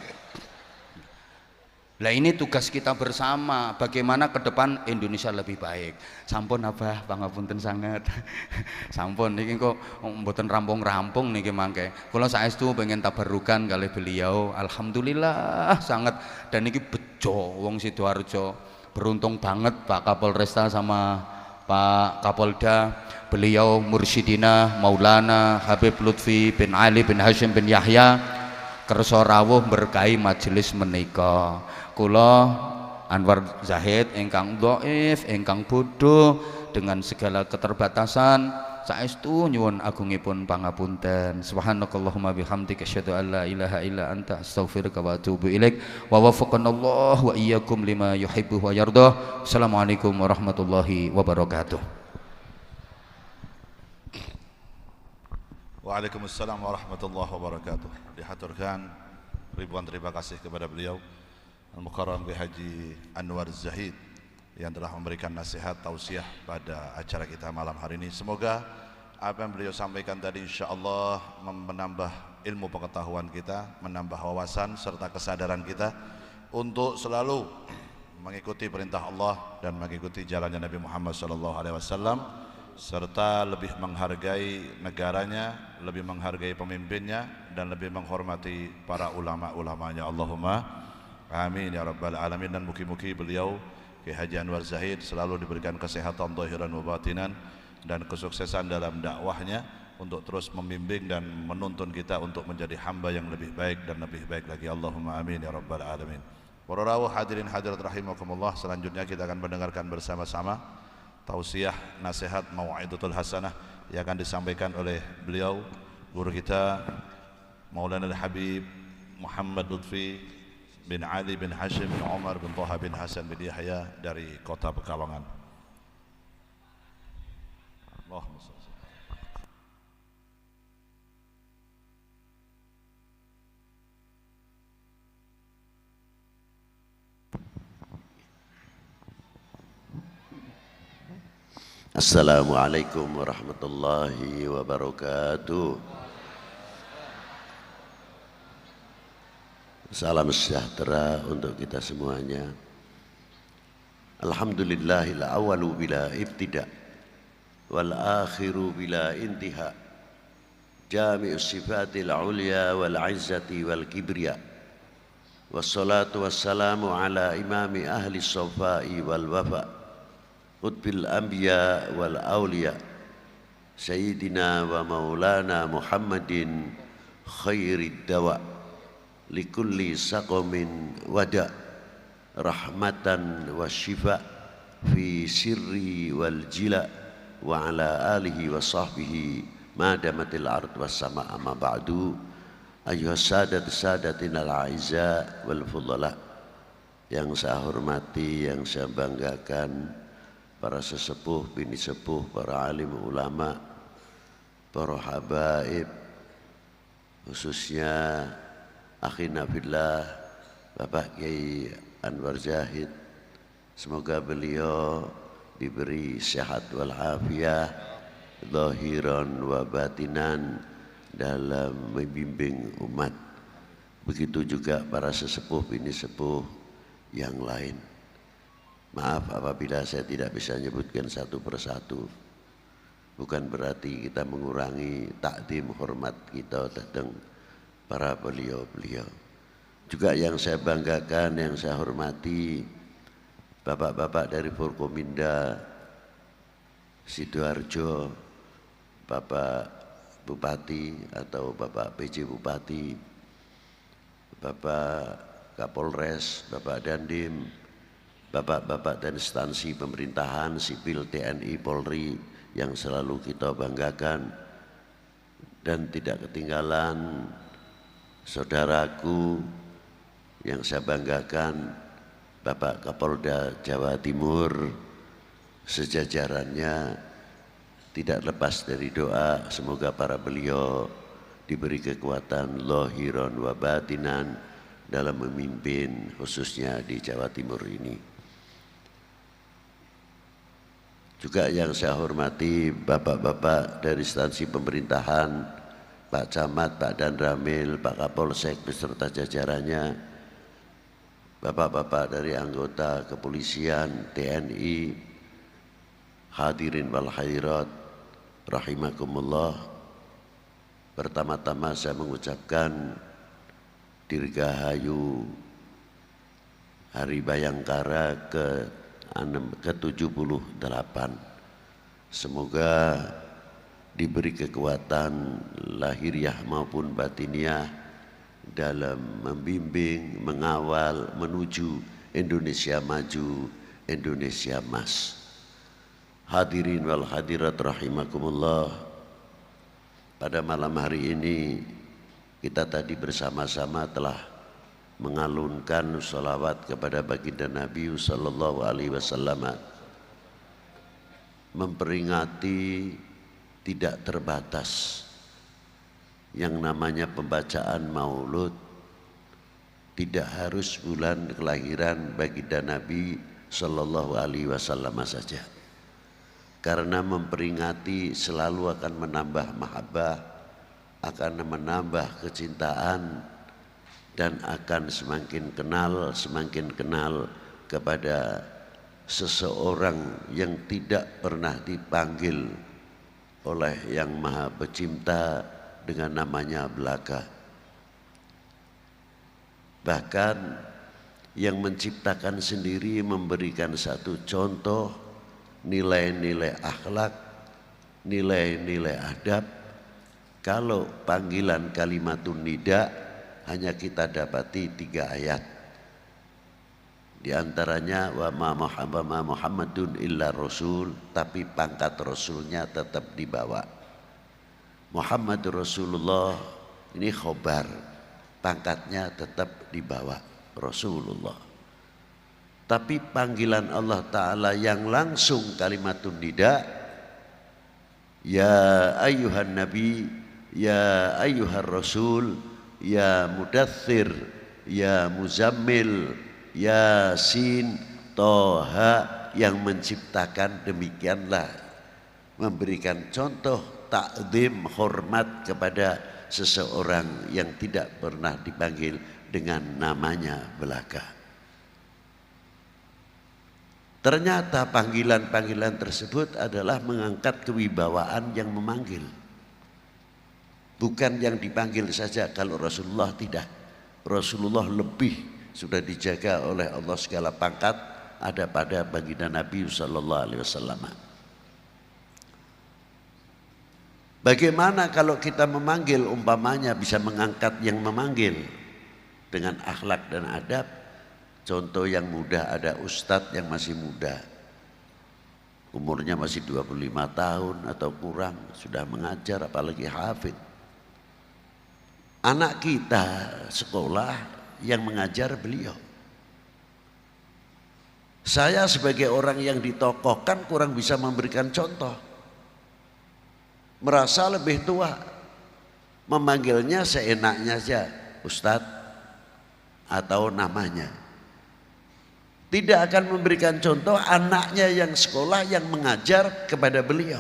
Lah ini tugas kita bersama, bagaimana ke depan Indonesia lebih baik. Sampun Abah, pangapunten sangat. Sampun niki kok mboten rampung-rampung niki mangke. Kula saestu pengen tabarukan kali beliau. Alhamdulillah sangat, dan niki bejo wong Sidoarjo. Beruntung banget Pak Kapolresta sama Pak Kapolda, beliau Mursyidina Maulana Habib Lutfi bin Ali bin Hashim bin Yahya kersa rawuh berkahi majelis menika. Kula Anwar Zahid ingkang dhaif, ingkang bodoh dengan segala keterbatasan, saestu nyuwun agungipun pangapunten. Subhanakallahumma bihamdika asyhadu an la ilaha illa anta astaghfiruka wa atubu ilaik. Wa waffaqanallahu wa iyyakum lima yuhibbu wa yardah. Assalamualaikum warahmatullahi wabarakatuh. Waalaikumsalam warahmatullahi wabarakatuh. Dihaturkan ribuan terima kasih kepada beliau Al-Mukarram Kiai Haji Anwar Zahid yang telah memberikan nasihat tausiah pada acara kita malam hari ini. Semoga apa yang beliau sampaikan tadi insyaallah menambah ilmu pengetahuan kita, menambah wawasan serta kesadaran kita untuk selalu mengikuti perintah Allah dan mengikuti jalannya Nabi Muhammad SAW, serta lebih menghargai negaranya, lebih menghargai pemimpinnya, dan lebih menghormati para ulama-ulamanya. Allahumma amin ya rabbal alamin. Dan mugi-mugi beliau Kiai Haji Anwar Zahid selalu diberikan kesehatan zahiran wa batinan dan kesuksesan dalam dakwahnya untuk terus membimbing dan menuntun kita untuk menjadi hamba yang lebih baik dan lebih baik lagi. Allahumma amin ya rabbal alamin. Para rawuh hadirin hadirat rahimakumullah, selanjutnya kita akan mendengarkan bersama-sama tausiah nasihat mau'idatul hasanah yang akan disampaikan oleh beliau guru kita Maulana Al-Habib Muhammad Lutfi bin Ali bin Hashim bin Umar bin Thaha bin Hasan bin Yahya dari kota Pekalongan. Allahumma shalli. Assalamualaikum warahmatullahi wabarakatuh. Salam sejahtera untuk kita semuanya. Alhamdulillahil awalu bila ibtida wal akhiru bila intiha, jami'us sifatil ulya wal izzati wal kibriya, wassalatu wassalamu ala imami ahli sofai wal wafa, qutbil anbiya wal awliya, sayyidina wa maulana Muhammadin khairid dawa, likulli saqamin wada, rahmatan wa syifa fi sirri wal jila, wa ala alihi wa sahbihi madamatil ard was sama. Amma ba'du, ayyuhas sadat sadatinal a'izza wal fudala, yang saya hormati, yang saya banggakan, para sesepuh, bini sepuh, para alim ulama, para habaib, khususnya akhina fillah Bapak Kiai Anwar Zahid. Semoga beliau diberi sehat wal afiyah zahiran wa batinan dalam membimbing umat. Begitu juga para sesepuh bini sepuh yang lain. Maaf apabila saya tidak bisa menyebutkan satu persatu. Bukan berarti kita mengurangi takdim hormat kita tentang para beliau-beliau. Juga yang saya banggakan, yang saya hormati, bapak-bapak dari Forkominda Sidoarjo, Bapak Bupati atau Bapak PJ Bupati, Bapak Kapolres, Bapak Dandim, bapak-bapak dan instansi pemerintahan, sipil, TNI, Polri yang selalu kita banggakan, dan tidak ketinggalan saudaraku yang saya banggakan, Bapak Kapolda Jawa Timur, sejajarannya. Tidak lepas dari doa, semoga para beliau diberi kekuatan lahiran wa batinan dalam memimpin khususnya di Jawa Timur ini. Juga yang saya hormati bapak-bapak dari instansi pemerintahan, Pak Camat, Pak Danramil, Pak Kapolsek beserta jajarannya, bapak-bapak dari anggota kepolisian, TNI, hadirin wal hadirat, rahimakumullah. Pertama-tama saya mengucapkan Dirgahayu Hari Bayangkara ke-78. Semoga diberi kekuatan lahiriah maupun batiniah dalam membimbing, mengawal menuju Indonesia maju, Indonesia emas. Hadirin wal hadirat rahimakumullah. Pada malam hari ini kita tadi bersama-sama telah mengalunkan sholawat kepada baginda Nabi sallallahu alaihi wasallam, memperingati tidak terbatas yang namanya pembacaan maulud. Tidak harus bulan kelahiran baginda Nabi sallallahu alaihi wasallam saja, karena memperingati selalu akan menambah mahabbah, akan menambah kecintaan, dan akan semakin kenal kepada seseorang yang tidak pernah dipanggil oleh Yang Maha Pencipta dengan namanya belaka. Bahkan yang menciptakan sendiri memberikan satu contoh nilai-nilai akhlak, nilai-nilai adab. Kalau panggilan kalimatun nida hanya kita dapati 3 ayat. Di antaranya wa ma Muhammadun illa rasul, tapi pangkat rasulnya tetap dibawa. Muhammadur Rasulullah ini khobar, pangkatnya tetap dibawa Rasulullah. Tapi panggilan Allah Ta'ala yang langsung kalimatun nida, ya ayyuhan nabi, ya ayyuhar rasul, ya mudaththir, ya muzammil, Yasin, Toha, yang menciptakan demikianlah memberikan contoh takzim, hormat kepada seseorang yang tidak pernah dipanggil dengan namanya belaka. Ternyata panggilan-panggilan tersebut adalah mengangkat kewibawaan yang memanggil. Bukan yang dipanggil saja. Kalau Rasulullah tidak. Rasulullah lebih sudah dijaga oleh Allah, segala pangkat ada pada baginda Nabi sallallahu alaihi wasallam. Bagaimana kalau kita memanggil, umpamanya bisa mengangkat yang memanggil dengan akhlak dan adab. Contoh yang mudah, ada ustadz yang masih muda, umurnya masih 25 tahun atau kurang, sudah mengajar, apalagi hafid. Anak kita sekolah yang mengajar beliau. Saya sebagai orang yang ditokohkan kurang bisa memberikan contoh. Merasa lebih tua, memanggilnya seenaknya saja, ustadz atau namanya. Tidak akan memberikan contoh anaknya yang sekolah yang mengajar kepada beliau.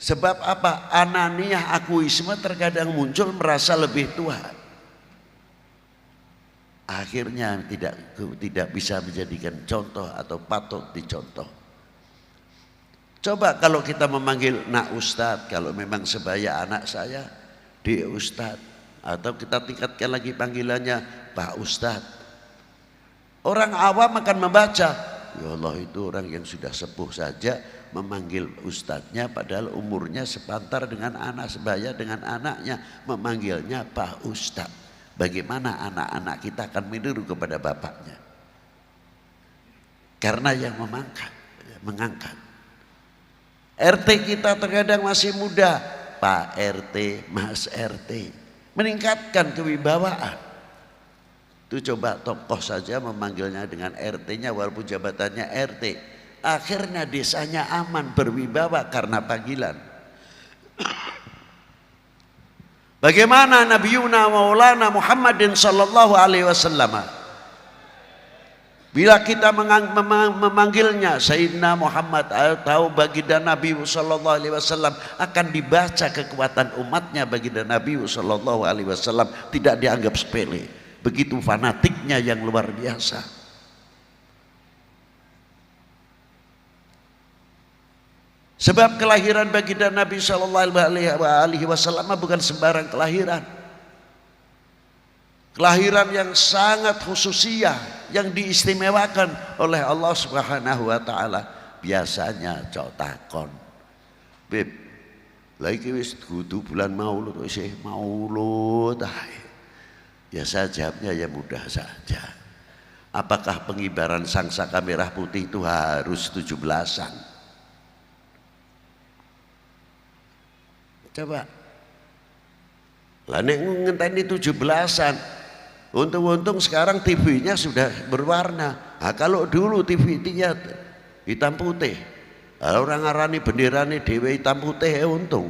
Sebab apa? Ananiyah, akuisme terkadang muncul, merasa lebih tua. Akhirnya tidak bisa menjadikan contoh atau patut dicontoh. Coba kalau kita memanggil nak ustadz, kalau memang sebaya anak saya, di ustadz, atau kita tingkatkan lagi panggilannya Pak Ustadz. Orang awam akan membaca, ya Allah, itu orang yang sudah sepuh saja memanggil ustadznya padahal umurnya sepantar dengan anak, sebaya dengan anaknya, memanggilnya Pak Ustadz. Bagaimana anak-anak kita akan meniru kepada bapaknya? Karena yang mengangkat. RT kita terkadang masih muda, Pak RT, Mas RT, meningkatkan kewibawaan. Itu coba tokoh saja memanggilnya dengan RT-nya walaupun jabatannya RT. Akhirnya desanya aman, berwibawa karena panggilan. Bagaimana Nabi Yuna Maulana Muhammadin sallallahu alaihi wasallam? Bila kita memanggilnya Sayyidina Muhammad atau baginda Nabi sallallahu alaihi wasallam, akan dibaca kekuatan umatnya baginda Nabi sallallahu alaihi wasallam, tidak dianggap sepele. Begitu fanatiknya yang luar biasa. Sebab kelahiran baginda Nabi sallallahu alaihi wasallam bukan sembarang kelahiran. Kelahiran yang sangat khususiyah, yang diistimewakan oleh Allah Subhanahu wa taala. Biasanya cok takon, Beb, lagi wis kudu bulan Maulud, isih Maulud. Ya saya jawabnya ya mudah saja. Apakah pengibaran sangsaka merah putih itu harus 17-an? Coba. Lah nek ngenteni 17-an, untung-untung sekarang TV-nya sudah berwarna. Nah, kalau dulu TV-nya hitam putih, orang ngarani benderane dhewe hitam putih ya untung.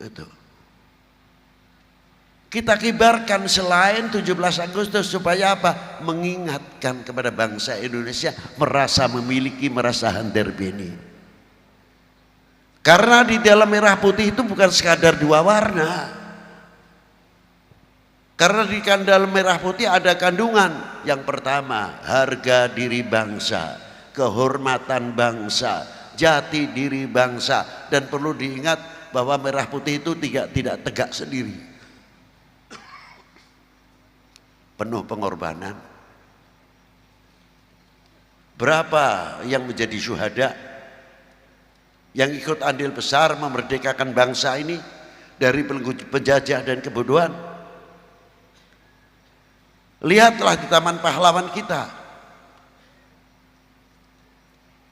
Itu. Kita kibarkan selain 17 Agustus supaya apa? Mengingatkan kepada bangsa Indonesia merasa memiliki, merasa handerbeni. Karena di dalam merah putih itu bukan sekadar dua warna. Karena di dalam merah putih ada kandungan. Yang pertama, harga diri bangsa, kehormatan bangsa, jati diri bangsa. Dan perlu diingat bahwa merah putih itu tidak tegak sendiri. Penuh pengorbanan. Berapa yang menjadi syuhada, yang ikut andil besar memerdekakan bangsa ini dari penjajah dan kebodohan. Lihatlah di Taman Pahlawan kita.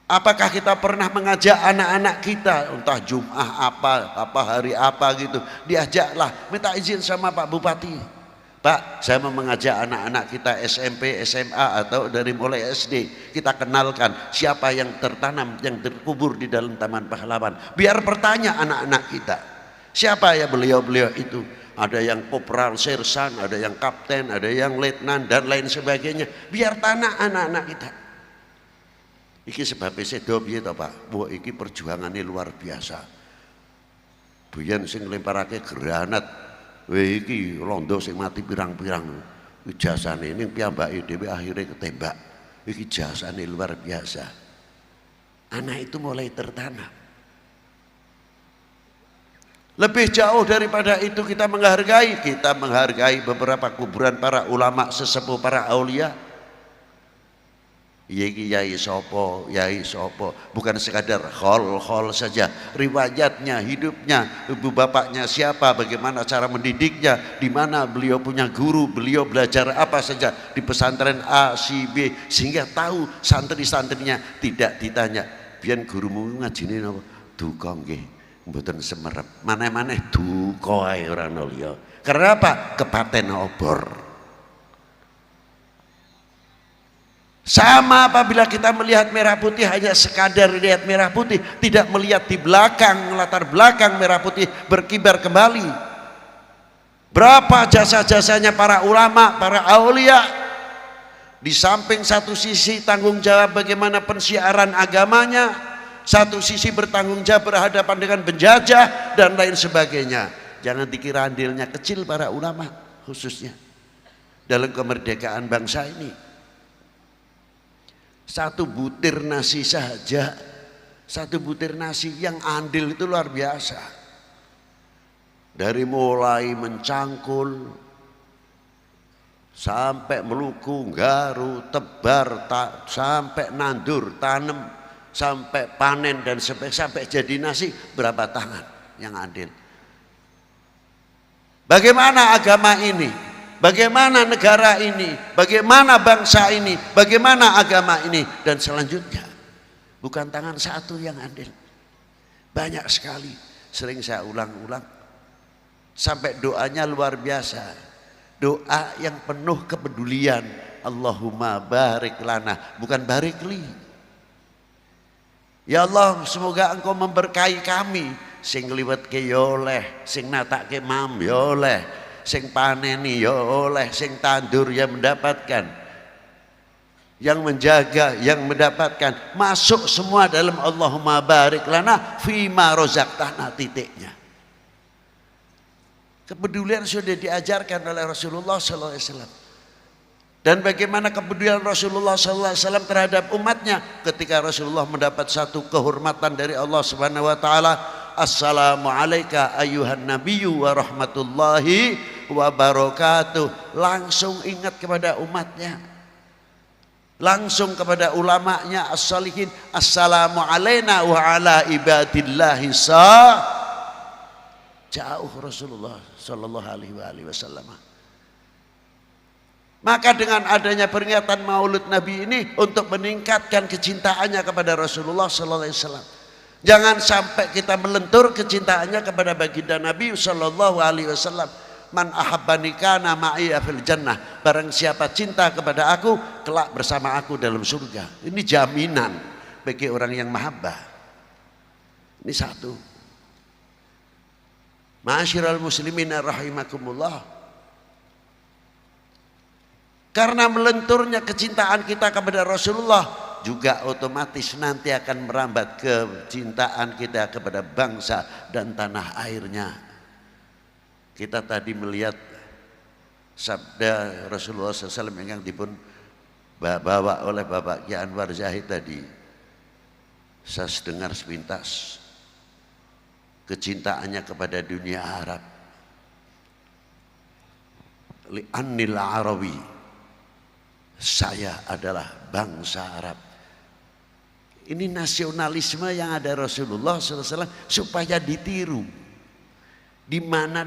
Apakah kita pernah mengajak anak-anak kita, entah Jum'ah apa hari apa gitu, diajaklah, minta izin sama Pak Bupati. Pak, saya mau mengajak anak-anak kita SMP, SMA atau dari mulai SD, kita kenalkan siapa yang tertanam, yang terkubur di dalam Taman Pahlawan. Biar bertanya anak-anak kita, siapa ya beliau-beliau itu? Ada yang kopral sersan, ada yang kapten, ada yang letnan dan lain sebagainya. Biar tanah anak-anak kita. Iki sebabnya sedo piye to, Pak? Wah, iki perjuangannya luar biasa. Buyan sing lemparake granat. Weh iki londo sing mati pirang-pirang. Jasane ning piyambake dhewe akhirnya ketembak. Iki jasane luar biasa. Anak itu mulai tertanam. Lebih jauh daripada itu kita menghargai beberapa kuburan para ulama sesepuh, para aulia. Yai sopo, bukan sekadar khol saja, riwayatnya, hidupnya, ibu bapaknya siapa, bagaimana cara mendidiknya, di mana beliau punya guru, beliau belajar apa saja di pesantren A, C, B, sehingga tahu santri-santrinya. Tidak ditanya, biyen gurumu ngajine napa? Duka nggih, mboten semerep. Maneh-maneh duka ae ora nulya. Karena apa? Kepaten obor. Sama apabila kita melihat merah putih hanya sekadar lihat merah putih, tidak melihat di belakang, latar belakang merah putih berkibar kembali. Berapa jasa-jasanya para ulama, para aulia. Di samping satu sisi tanggung jawab bagaimana pensiaran agamanya, satu sisi bertanggung jawab berhadapan dengan penjajah dan lain sebagainya. Jangan dikira andilnya kecil para ulama khususnya dalam kemerdekaan bangsa ini. Satu butir nasi saja, satu butir nasi yang andil itu luar biasa. Dari mulai mencangkul sampai meluku, garu, tebar, sampai nandur, tanam, sampai panen dan sampai jadi nasi, berapa tangan yang adil? Bagaimana agama ini? Bagaimana negara ini? Bagaimana bangsa ini? Bagaimana agama ini? Dan selanjutnya, bukan tangan satu yang adil. Banyak sekali, sering saya ulang-ulang. Sampai doanya luar biasa. Doa yang penuh kepedulian. Allahumma barik lana, bukan barik li. Ya Allah, semoga engkau memberkahi kami. Sing liwet ke yoleh, sing natak ke mam yoleh, sing paneni yoleh, sing tandur yang mendapatkan, yang menjaga yang mendapatkan, masuk semua dalam Allahumma barik lana fima rozaqtana, titiknya. Kepedulian sudah diajarkan oleh Rasulullah SAW. Dan bagaimana kepedulian Rasulullah SAW terhadap umatnya ketika Rasulullah mendapat satu kehormatan dari Allah Subhanahu Wa Taala. Assalamualaikum ayuhan nabiyyu wa rahmatullahi wa barakatuh. Langsung ingat kepada umatnya, langsung kepada ulamanya as-salihin. Assalamualaikum wa ala ibadillahi jauh Rasulullah Sallallahu Alaihi Wasallam. Maka dengan adanya peringatan Maulid Nabi ini untuk meningkatkan kecintaannya kepada Rasulullah Sallallahu Alaihi Wasallam. Jangan sampai kita melentur kecintaannya kepada baginda Nabi Sallallahu Alaihi Wasallam. Man ahabbani kana ma'i fil jannah. Barang siapa cinta kepada aku, kelak bersama aku dalam surga. Ini jaminan bagi orang yang mahabbah. Ini satu. Ma'asyiral muslimin rahimakumullah. Karena melenturnya kecintaan kita kepada Rasulullah, juga otomatis nanti akan merambat kecintaan kita kepada bangsa dan tanah airnya. Kita tadi melihat sabda Rasulullah SAW yang dipun bawa oleh Bapak Ki Anwar Zahid tadi. Saya dengar sepintas kecintaannya kepada dunia Arab. Li'annil Arabi, saya adalah bangsa Arab. Ini nasionalisme yang ada Rasulullah SAW supaya ditiru. Di mana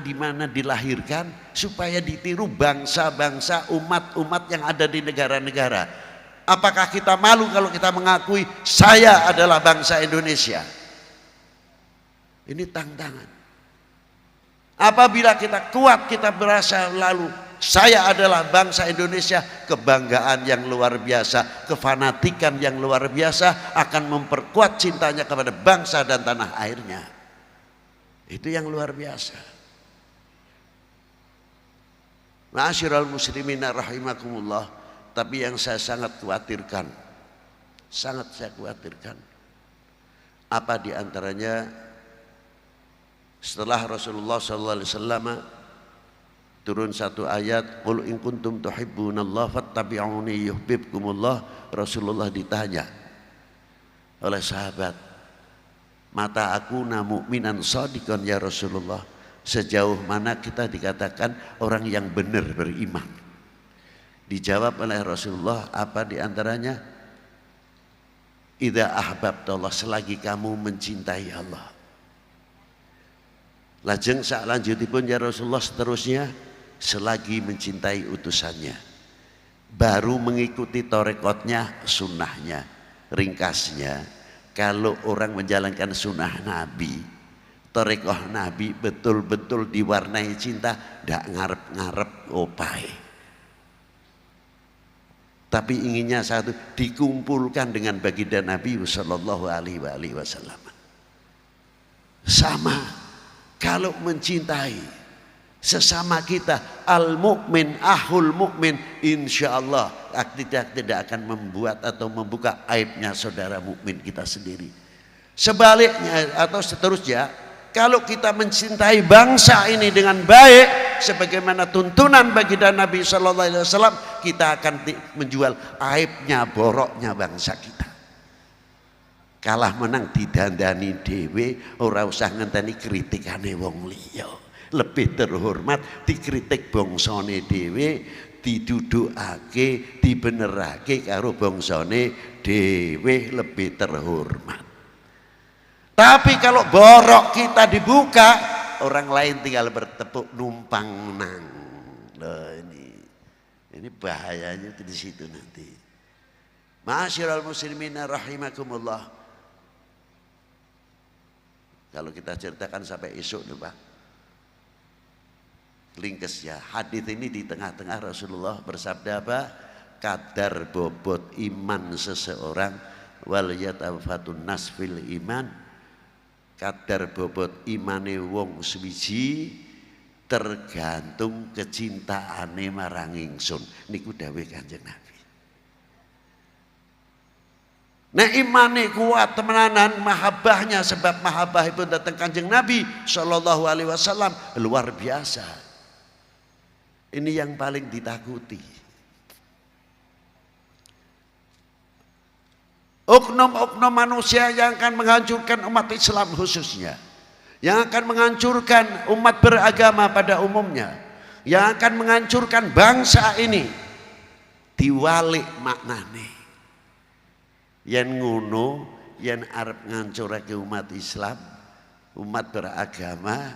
dilahirkan supaya ditiru bangsa-bangsa, umat-umat yang ada di negara-negara. Apakah kita malu kalau kita mengakui saya adalah bangsa Indonesia? Ini tantangan. Apabila kita kuat, kita berasa lalu saya adalah bangsa Indonesia, kebanggaan yang luar biasa, kefanatikan yang luar biasa akan memperkuat cintanya kepada bangsa dan tanah airnya. Itu yang luar biasa. Ma'asyiral muslimin rahimakumullah. Tapi yang saya sangat khawatirkan, apa diantaranya, setelah Rasulullah SAW turun satu ayat, qul in kuntum tuhibbunallaha fattabi'uni yuhibbukumullah. Rasulullah ditanya oleh sahabat, mata aku na mu'minan shadiqan ya Rasulullah, sejauh mana kita dikatakan orang yang benar beriman? Dijawab oleh Rasulullah, apa diantaranya? Idza ahbabtallah, selagi kamu mencintai Allah. Lajeng sak lanjutipun ya Rasulullah seterusnya, selagi mencintai utusannya. Baru mengikuti torekotnya, sunnahnya. Ringkasnya, kalau orang menjalankan sunnah Nabi, torekoh Nabi betul-betul diwarnai cinta, tidak ngarep-ngarep opai. Tapi inginnya satu, dikumpulkan dengan baginda Nabi Sallallahu Alaihi Wasallam. Sama, kalau mencintai sesama kita, al mukmin ahul mukmin, insya Allah tidak akan membuat atau membuka aibnya saudara mukmin kita sendiri. Sebaliknya atau seterusnya, kalau kita mencintai bangsa ini dengan baik, sebagaimana tuntunan baginda Nabi Sallallahu Alaihi Wasallam, kita akan menjual aibnya, boroknya bangsa kita. Kalah menang didandani dewe, ora usah ngenteni kritikane wong liya. lebih terhormat, dikritik bangsane dhewe, didudukake, dibenerake karo bangsane dhewe lebih terhormat. Tapi kalau borok kita dibuka, orang lain tinggal bertepuk numpang nang. Loh, ini bahayanya di situ nanti. Ma'asyiral muslimin rahimakumullah. Kalau kita ceritakan sampai esok nih Pak. Lingkes ya. Hadis ini di tengah-tengah Rasulullah bersabda apa? Kadar bobot iman seseorang wal yatafatun nas fil iman. Kadar bobot imane wong suwiji tergantung kecintaane marang ingsun. Niku dawuh Kanjeng Nabi. Nah imane kuat temenanan mahabbahnya, sebab mahabbah itu datang Kanjeng Nabi sallallahu alaihi wasallam luar biasa. Ini yang paling ditakuti. Oknum-oknum manusia yang akan menghancurkan umat Islam khususnya, yang akan menghancurkan umat beragama pada umumnya, yang akan menghancurkan bangsa ini, diwalik maknane. Yen ngono, yen arep ngancurake umat Islam, umat beragama,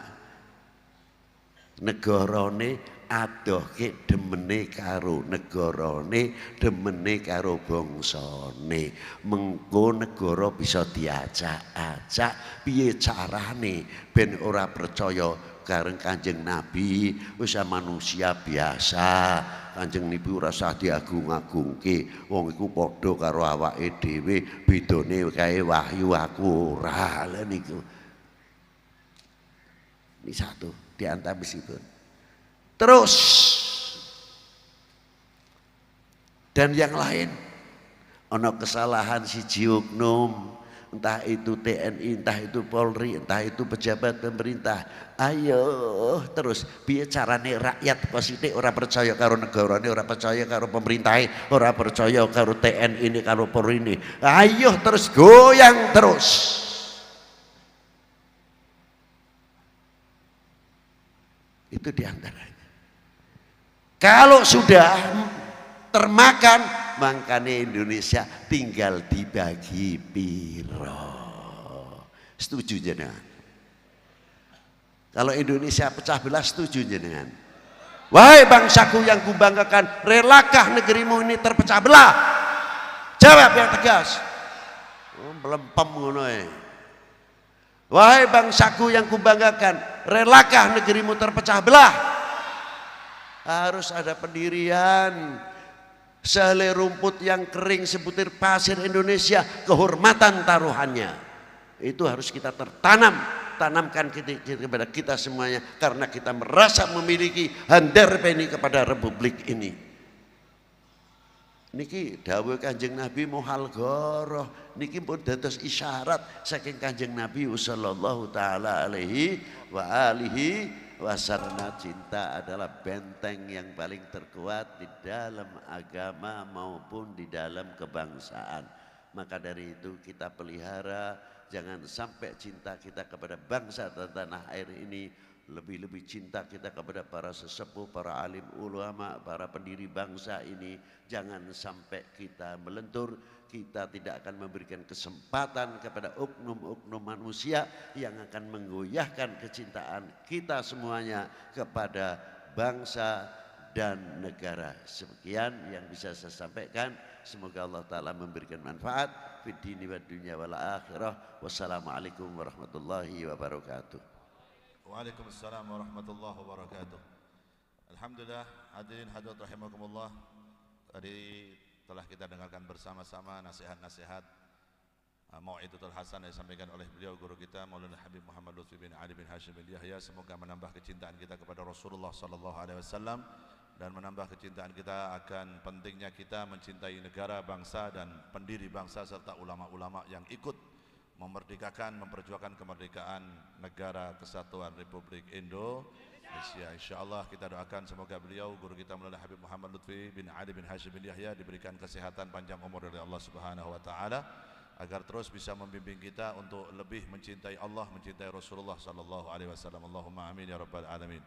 negarane adohke demene karo negarane, demene karo bangsane. Mengko negara bisa diajak-ajak piye carane ben ora percaya karo Kanjeng Nabi, wis manusia biasa. Kanjeng Nabi ora usah diagung-agungke, wong iku padha karo awake dhewe, bedane kae wahyu aku ora. Lha niku. Ini satu di antara meskipun. Terus dan yang lain ono kesalahan siji oknum, entah itu TNI, entah itu Polri, entah itu pejabat pemerintah. Ayo terus piye carane rakyat positif ora percaya karo negarane, ora percaya karo pemerintahe, ora percaya karo TNI ini, karo Polri ini. Ayo terus goyang terus. Itu diantaranya. Kalau sudah termakan, makanya Indonesia tinggal dibagi piro. Setuju jenengan? Kalau Indonesia pecah belah, setuju jenengan? Wahai bangsaku yang kubanggakan, relakah negerimu ini terpecah belah? Jawab yang tegas. Melempem ngono. Wahai bangsaku yang kubanggakan, relakah negerimu terpecah belah? Harus ada pendirian. Sehelai rumput yang kering sebutir pasir Indonesia, kehormatan taruhannya. Itu harus kita tanamkan kepada kita semuanya, karena kita merasa memiliki handarpeni kepada republik ini. Niki dawuh Kanjeng Nabi muhal goroh, niki pun dados isyarat saking Kanjeng Nabi sallallahu taala alaihi wa alihi wasallam. Cinta adalah benteng yang paling terkuat di dalam agama maupun di dalam kebangsaan. Maka dari itu kita pelihara, jangan sampai cinta kita kepada bangsa dan tanah air ini, lebih-lebih cinta kita kepada para sesepuh, para alim ulama, para pendiri bangsa ini, jangan sampai kita melentur. Kita tidak akan memberikan kesempatan kepada oknum-oknum manusia yang akan menggoyahkan kecintaan kita semuanya kepada bangsa dan negara. Sekian yang bisa saya sampaikan. Semoga Allah Ta'ala memberikan manfaat fid dini wad dunya wal akhirah. Wassalamualaikum warahmatullahi wabarakatuh. Waalaikumsalam warahmatullahi wabarakatuh. Alhamdulillah, hadirin hadirat rahimakumullah. Tadi telah kita dengarkan bersama-sama nasihat-nasihat Mau'izatul Hasan yang disampaikan oleh beliau guru kita Maulana Habib Muhammad Lutfi bin Ali bin Hashim bin Yahya. Semoga menambah kecintaan kita kepada Rasulullah sallallahu alaihi wasallam dan menambah kecintaan kita akan pentingnya kita mencintai negara, bangsa dan pendiri bangsa serta ulama-ulama yang ikut memerdekakan, memperjuangkan kemerdekaan negara kesatuan Republik Indonesia. Insyaallah kita doakan semoga beliau guru kita Maulana Habib Muhammad Lutfi bin Ali bin Hashim bin Yahya diberikan kesehatan panjang umur dari Allah Subhanahu wa taala agar terus bisa membimbing kita untuk lebih mencintai Allah, mencintai Rasulullah sallallahu alaihi wasallam. Allahumma amin ya rabbal alamin.